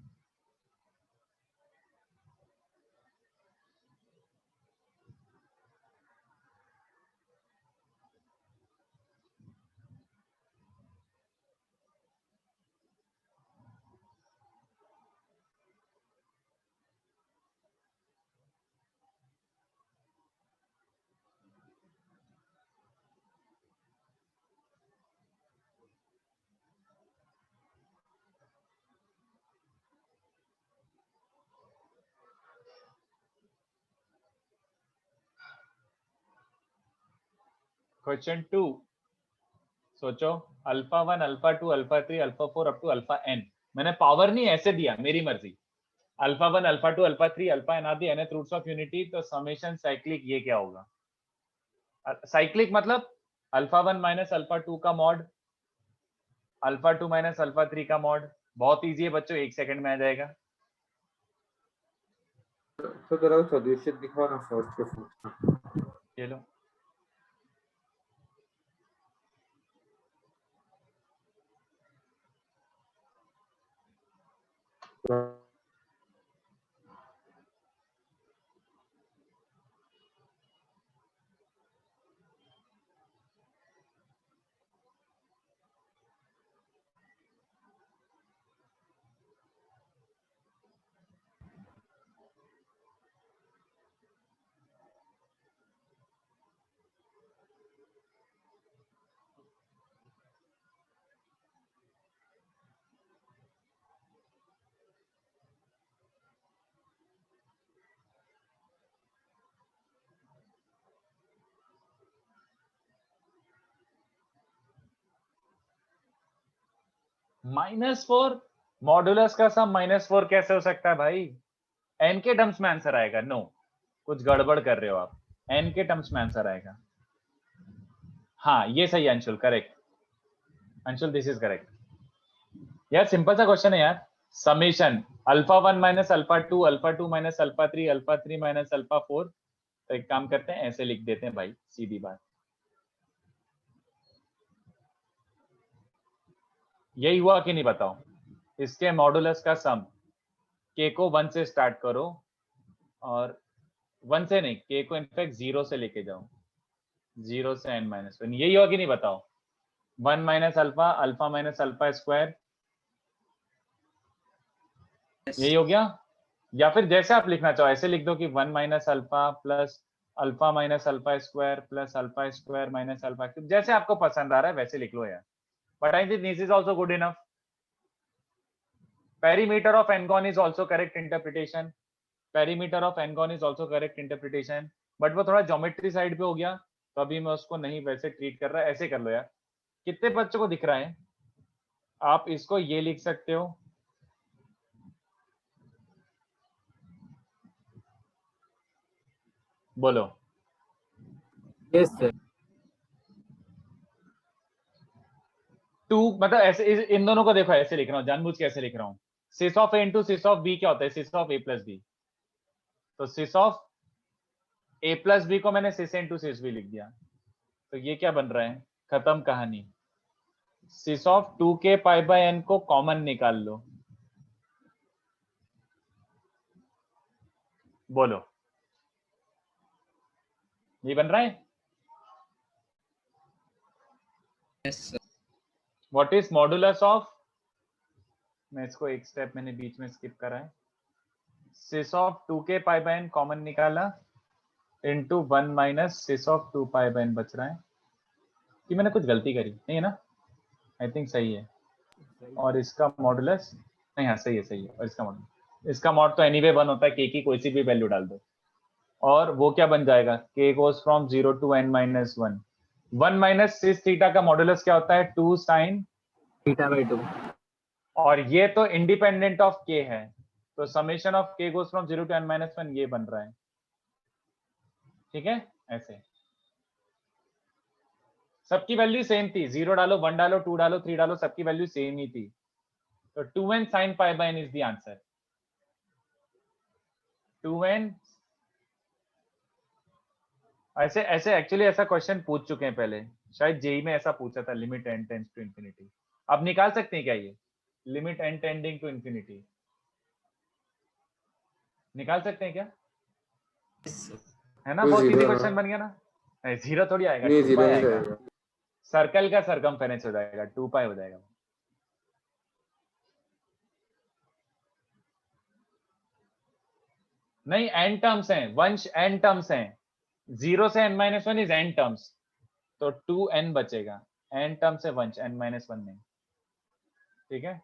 Speaker 1: Question 2 सोचो, alpha 1 alpha 2 alpha 3 alpha 4 up to alpha n। मैंने power नहीं ऐसे दिया, मेरी मर्जी। Alpha 1 alpha 2 alpha 3 alpha n आदि nth roots of unity, तो summation cyclic ये क्या होगा? साइक्लिक मतलब अल्फा 1 माइनस अल्फा 2 का मॉड, अल्फा 2 माइनस अल्फा 3 का मॉड। बहुत इजी है बच्चों, 1 सेकंड में आ जाएगा।
Speaker 2: तो जरा सॉल्यूशन दिखाओ ना फर्स्ट के फोर्थ।
Speaker 1: ये लो, -4 मॉडुलस का सम -4 कैसे हो सकता है भाई? n के टर्म्स में आंसर आएगा। नो, कुछ गड़बड़ कर रहे हो आप। n के टर्म्स में आंसर आएगा। हाँ ये सही है Anshul, correct Anshul, this is correct. यार सिंपल सा क्वेश्चन है यार, summation alpha 1 minus alpha 2, alpha 2 minus alpha 3, alpha 3 minus alpha 4। तो एक काम करते हैं, ऐसे लिख देते हैं भाई, सीधी बात। यही हुआ कि नहीं बताओ? इसके मॉडुलस का सम, k को 1 से स्टार्ट करो, और 1 से नहीं, k को इनफैक्ट 0 से लेके जाओ, 0 से n माइनस 1। यही हुआ कि नहीं बताओ? 1 minus alpha, alpha minus alpha square, यही हो गया। या फिर जैसे आप लिखना चाहो ऐसे लिख दो कि 1 minus alpha plus alpha minus alpha square plus alpha square minus alpha cube, जैसे आपको पसंद आ रहा है वैसे लिख लो यार। But I think this is also good enough. Perimeter of n-gon is also correct interpretation. Perimeter of n-gon is also correct interpretation. But वो थोड़ा ज्योमेट्री साइड पे हो गया, तो अभी मैं उसको नहीं वैसे ट्रीट कर रहा। ऐसे कर लो यार। कितने बच्चों को दिख रहा है? आप इसको ये लिख सकते हो, बोलो।
Speaker 3: Yes sir.
Speaker 1: 2 मतलब ऐसे, इन दोनों को देखो ऐसे लिख रहा हूँ, जानबूझ के ऐसे लिख रहा हूँ। Sin of A into sin of B क्या होता है? Sin of A plus B. तो sin of A plus B को मैंने सिस इंटू सिस बी लिख दिया। तो ये क्या बन रहा है? खत्म कहानी। Sin of 2k pi by n को कॉमन निकाल लो, बोलो ये बन रहा है।
Speaker 8: Yes sir.
Speaker 1: What is modulus of, मैं इसको एक स्टेप मैंने बीच में स्किप करा है। Sin of 2k pi by n common निकाला into 1 minus sin of 2 pi by n बच रहा है। कि मैंने कुछ गलती करी नहीं है ना? आई थिंक सही है। और इसका मॉडुलस नहीं, हाँ सही है सही है। और इसका मॉड तो एनीवे 1 होता है, k की कोई सी भी वैल्यू डाल दो, और वो क्या बन जाएगा? k goes from 0 to n minus 1। 1 minus cis theta का मॉडुलस क्या होता है? 2 साइन
Speaker 3: थीटा बाय 2।
Speaker 1: और ये तो इंडिपेंडेंट ऑफ k है, तो summation of k goes from 0 to n minus 1 ये बन रहा है। ठीक है, ऐसे सबकी वैल्यू सेम थी, 0 डालो, 1 डालो, 2 डालो, 3 डालो, सबकी वैल्यू सेम ही थी। तो 2n sin pi by n is the answer. 2n ऐसे ऐसे एक्चुअली ऐसा क्वेश्चन पूछ चुके हैं पहले, शायद जेई में ऐसा पूछा था, limit n tends to infinity. आप निकाल सकते हैं क्या ये limit n tending to infinity? निकाल सकते हैं क्या? है ना, बहुत इजी क्वेश्चन बन गया ना। जीरो थोड़ी आएगा, 2 पाई आएगा। सर्कल का सरकमफेरेंस हो जाएगा, 2 पाई हो जाएगा। नहीं, n टर्म्स हैं वंश, n टर्म्स हैं। 0 से n minus 1 is n terms, तो 2n बचेगा। n टर्म्स है वंश, n माइनस 1 नहीं। ठीक है,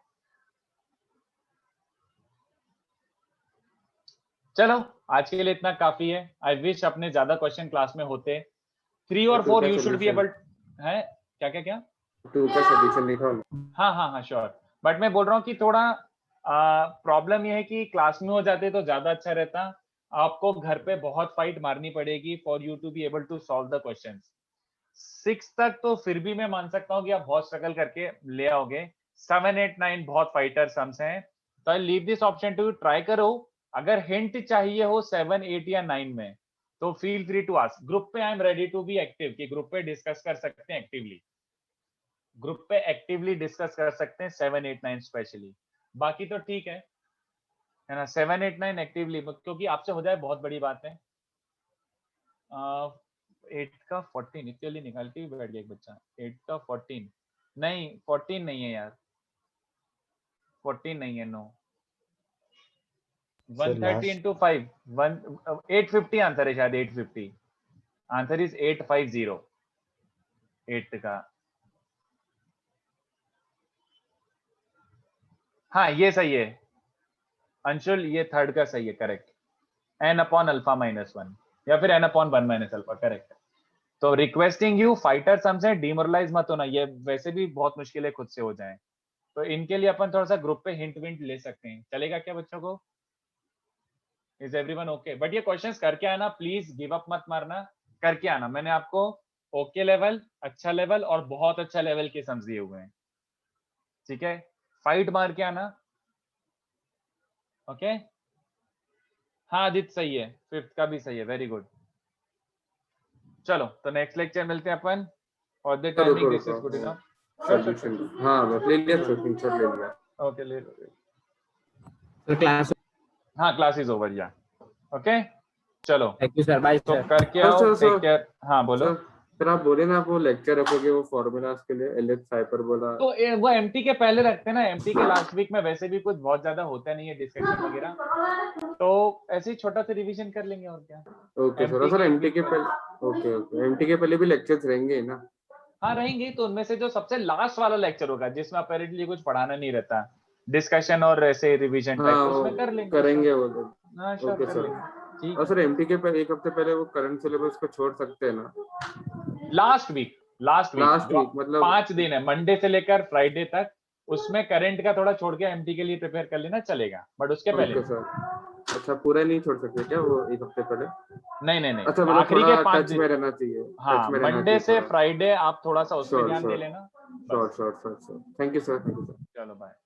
Speaker 1: चलो आज के लिए इतना काफी है। आई विश अपने ज्यादा क्वेश्चन क्लास में होते। 3 और 4 यू शुड बी एबल है। क्या क्या क्या
Speaker 2: 2 का सॉल्यूशन लिखो।
Speaker 1: हाँ हाँ हाँ श्योर, बट मैं बोल रहा हूँ कि थोड़ा प्रॉब्लम ये है कि क्लास में हो जाते तो ज्यादा अच्छा रहता। आपको घर पे बहुत फाइट मारनी पड़ेगी for you to be able to solve the questions. 6 तक तो फिर भी मैं मान सकता हूँ कि आप बहुत स्ट्रगल करके ले आओगे। 7, 8, 9 बहुत फाइटर सम्स हैं, तो I leave this option to try करो। अगर हिंट चाहिए हो 7, 8 या 9 में तो feel free to ask. Group पे I am ready to be active, कि ग्रुप पे डिस्कस कर सकते हैं एक्टिवली, ग्रुप पे एक्टिवली डिस्कस कर सकते हैं 7, 8, 9 स्पेशली। बाकी तो ठीक है ना, 7, 8, 9 एक्टिवली, क्योंकि आपसे हो जाए बहुत बड़ी बात है। 8 का 14 इक्वली निकाल के बैठ गया एक बच्चा। 8 का 14 नहीं, 14 नहीं है यार, 14 नहीं है, नो। 130 into 5 850 आंसर है शायद, 850 आंसर इज 850 8 का। हाँ ये सही है अंशुल, ये थर्ड का सही है, correct. n upon alpha minus 1 या फिर n upon 1 minus alpha, correct. तो रिक्वेस्टिंग यू, फाइटर सम्स है, डिमोरलाइज मत होना, ये वैसे भी बहुत मुश्किल है खुद से हो जाए, तो इनके लिए अपन थोड़ा सा ग्रुप पे हिंट विंट ले सकते हैं। चलेगा क्या बच्चों को? Is everyone okay? बट ये क्वेश्चंस करके आना प्लीज, गिव अप मत मारना, करके आना। मैंने आपको ओके लेवल, अच्छा लेवल और बहुत अच्छा लेवल के सम्स दिए हुए हैं, ठीक है? फाइट मार के आना, ओके? हाँ आदित्य सही है, 5th का भी सही है, वेरी गुड। चलो तो नेक्स्ट लेक्चर मिलते हैं अपन, और the timing this is good enough.
Speaker 2: Solution हाँ बस ले लिया, स्क्रीनशॉट ले लिया।
Speaker 1: ओके ले लो।
Speaker 3: तो क्लास
Speaker 1: हाँ क्लास इज ओवर या, ओके चलो
Speaker 3: थैंक यू सर, बाय
Speaker 1: तो
Speaker 3: सर।
Speaker 1: करके
Speaker 2: सर,
Speaker 1: आओ,
Speaker 2: सर,
Speaker 1: टेक
Speaker 2: सर।
Speaker 1: केयर। हाँ बोलो।
Speaker 2: सर आप बोले ना आप वो लेक्चर रखोगे वो फॉर्मूलाज के लिए, एलएच हाइपरबोला।
Speaker 1: तो वो एमटी के पहले रखते हैं ना, एमटी के लास्ट वीक में वैसे भी कुछ बहुत ज्यादा होता नहीं है डिस्कशन वगैरह, तो ऐसे ही छोटा सा रिवीजन कर लेंगे और क्या।
Speaker 2: Okay sir.
Speaker 1: MT
Speaker 2: सर
Speaker 1: के
Speaker 2: एमटी के
Speaker 1: week
Speaker 2: पहले, ओके एमटी के पहले भी लेक्चर्स रहेंगे ना?
Speaker 1: हाँ रहेंगे, तो उनमें से जो सबसे लास्ट वाला लेक्चर होगा जिसमें अपेरेंटली कुछ पढ़ाना नहीं रहता, डिस्कशन और ऐसे रिवीजन टाइप,
Speaker 2: हाँ
Speaker 1: उसमें कर लेंगे।
Speaker 2: करेंगे वो लोग।
Speaker 1: हाँ श्योर
Speaker 2: ओके
Speaker 1: कर
Speaker 2: सर।
Speaker 1: लेंगे, ठीक
Speaker 2: और
Speaker 1: है।
Speaker 2: सर एमटी के पहले एक हफ्ते पहले वो करंट सिलेबस को छोड़ सकते हैं ना?
Speaker 1: लास्ट वीक
Speaker 2: लास्ट वीक मतलब
Speaker 1: 5 दिन है, मंडे से लेकर फ्राइडे तक, उसमें करंट का थोड़ा छोड़ के एमटी के लिए प्रिपेयर कर लेना चलेगा, बट उसके पहले
Speaker 2: ओके सर। अच्छा पूरा नहीं छोड़ सकते क्या वो एक हफ्ते पहले?
Speaker 1: नहीं
Speaker 2: अच्छा मतलब
Speaker 1: आखिरी
Speaker 2: थोड़ा
Speaker 1: के 5
Speaker 2: टच
Speaker 1: दिन।
Speaker 2: में रहना चाहिए,
Speaker 1: हाँ
Speaker 2: टच में रहना
Speaker 1: मंडे
Speaker 2: चाहिए
Speaker 1: से
Speaker 2: थोड़ा।
Speaker 1: फ्राइडे आप थोड़ा सा उस पर
Speaker 2: श्योर
Speaker 1: ध्यान दे
Speaker 2: श्योर
Speaker 1: लेना।
Speaker 2: Sure sure sure. Thank you sir, thank you sir.
Speaker 1: चलो बाय।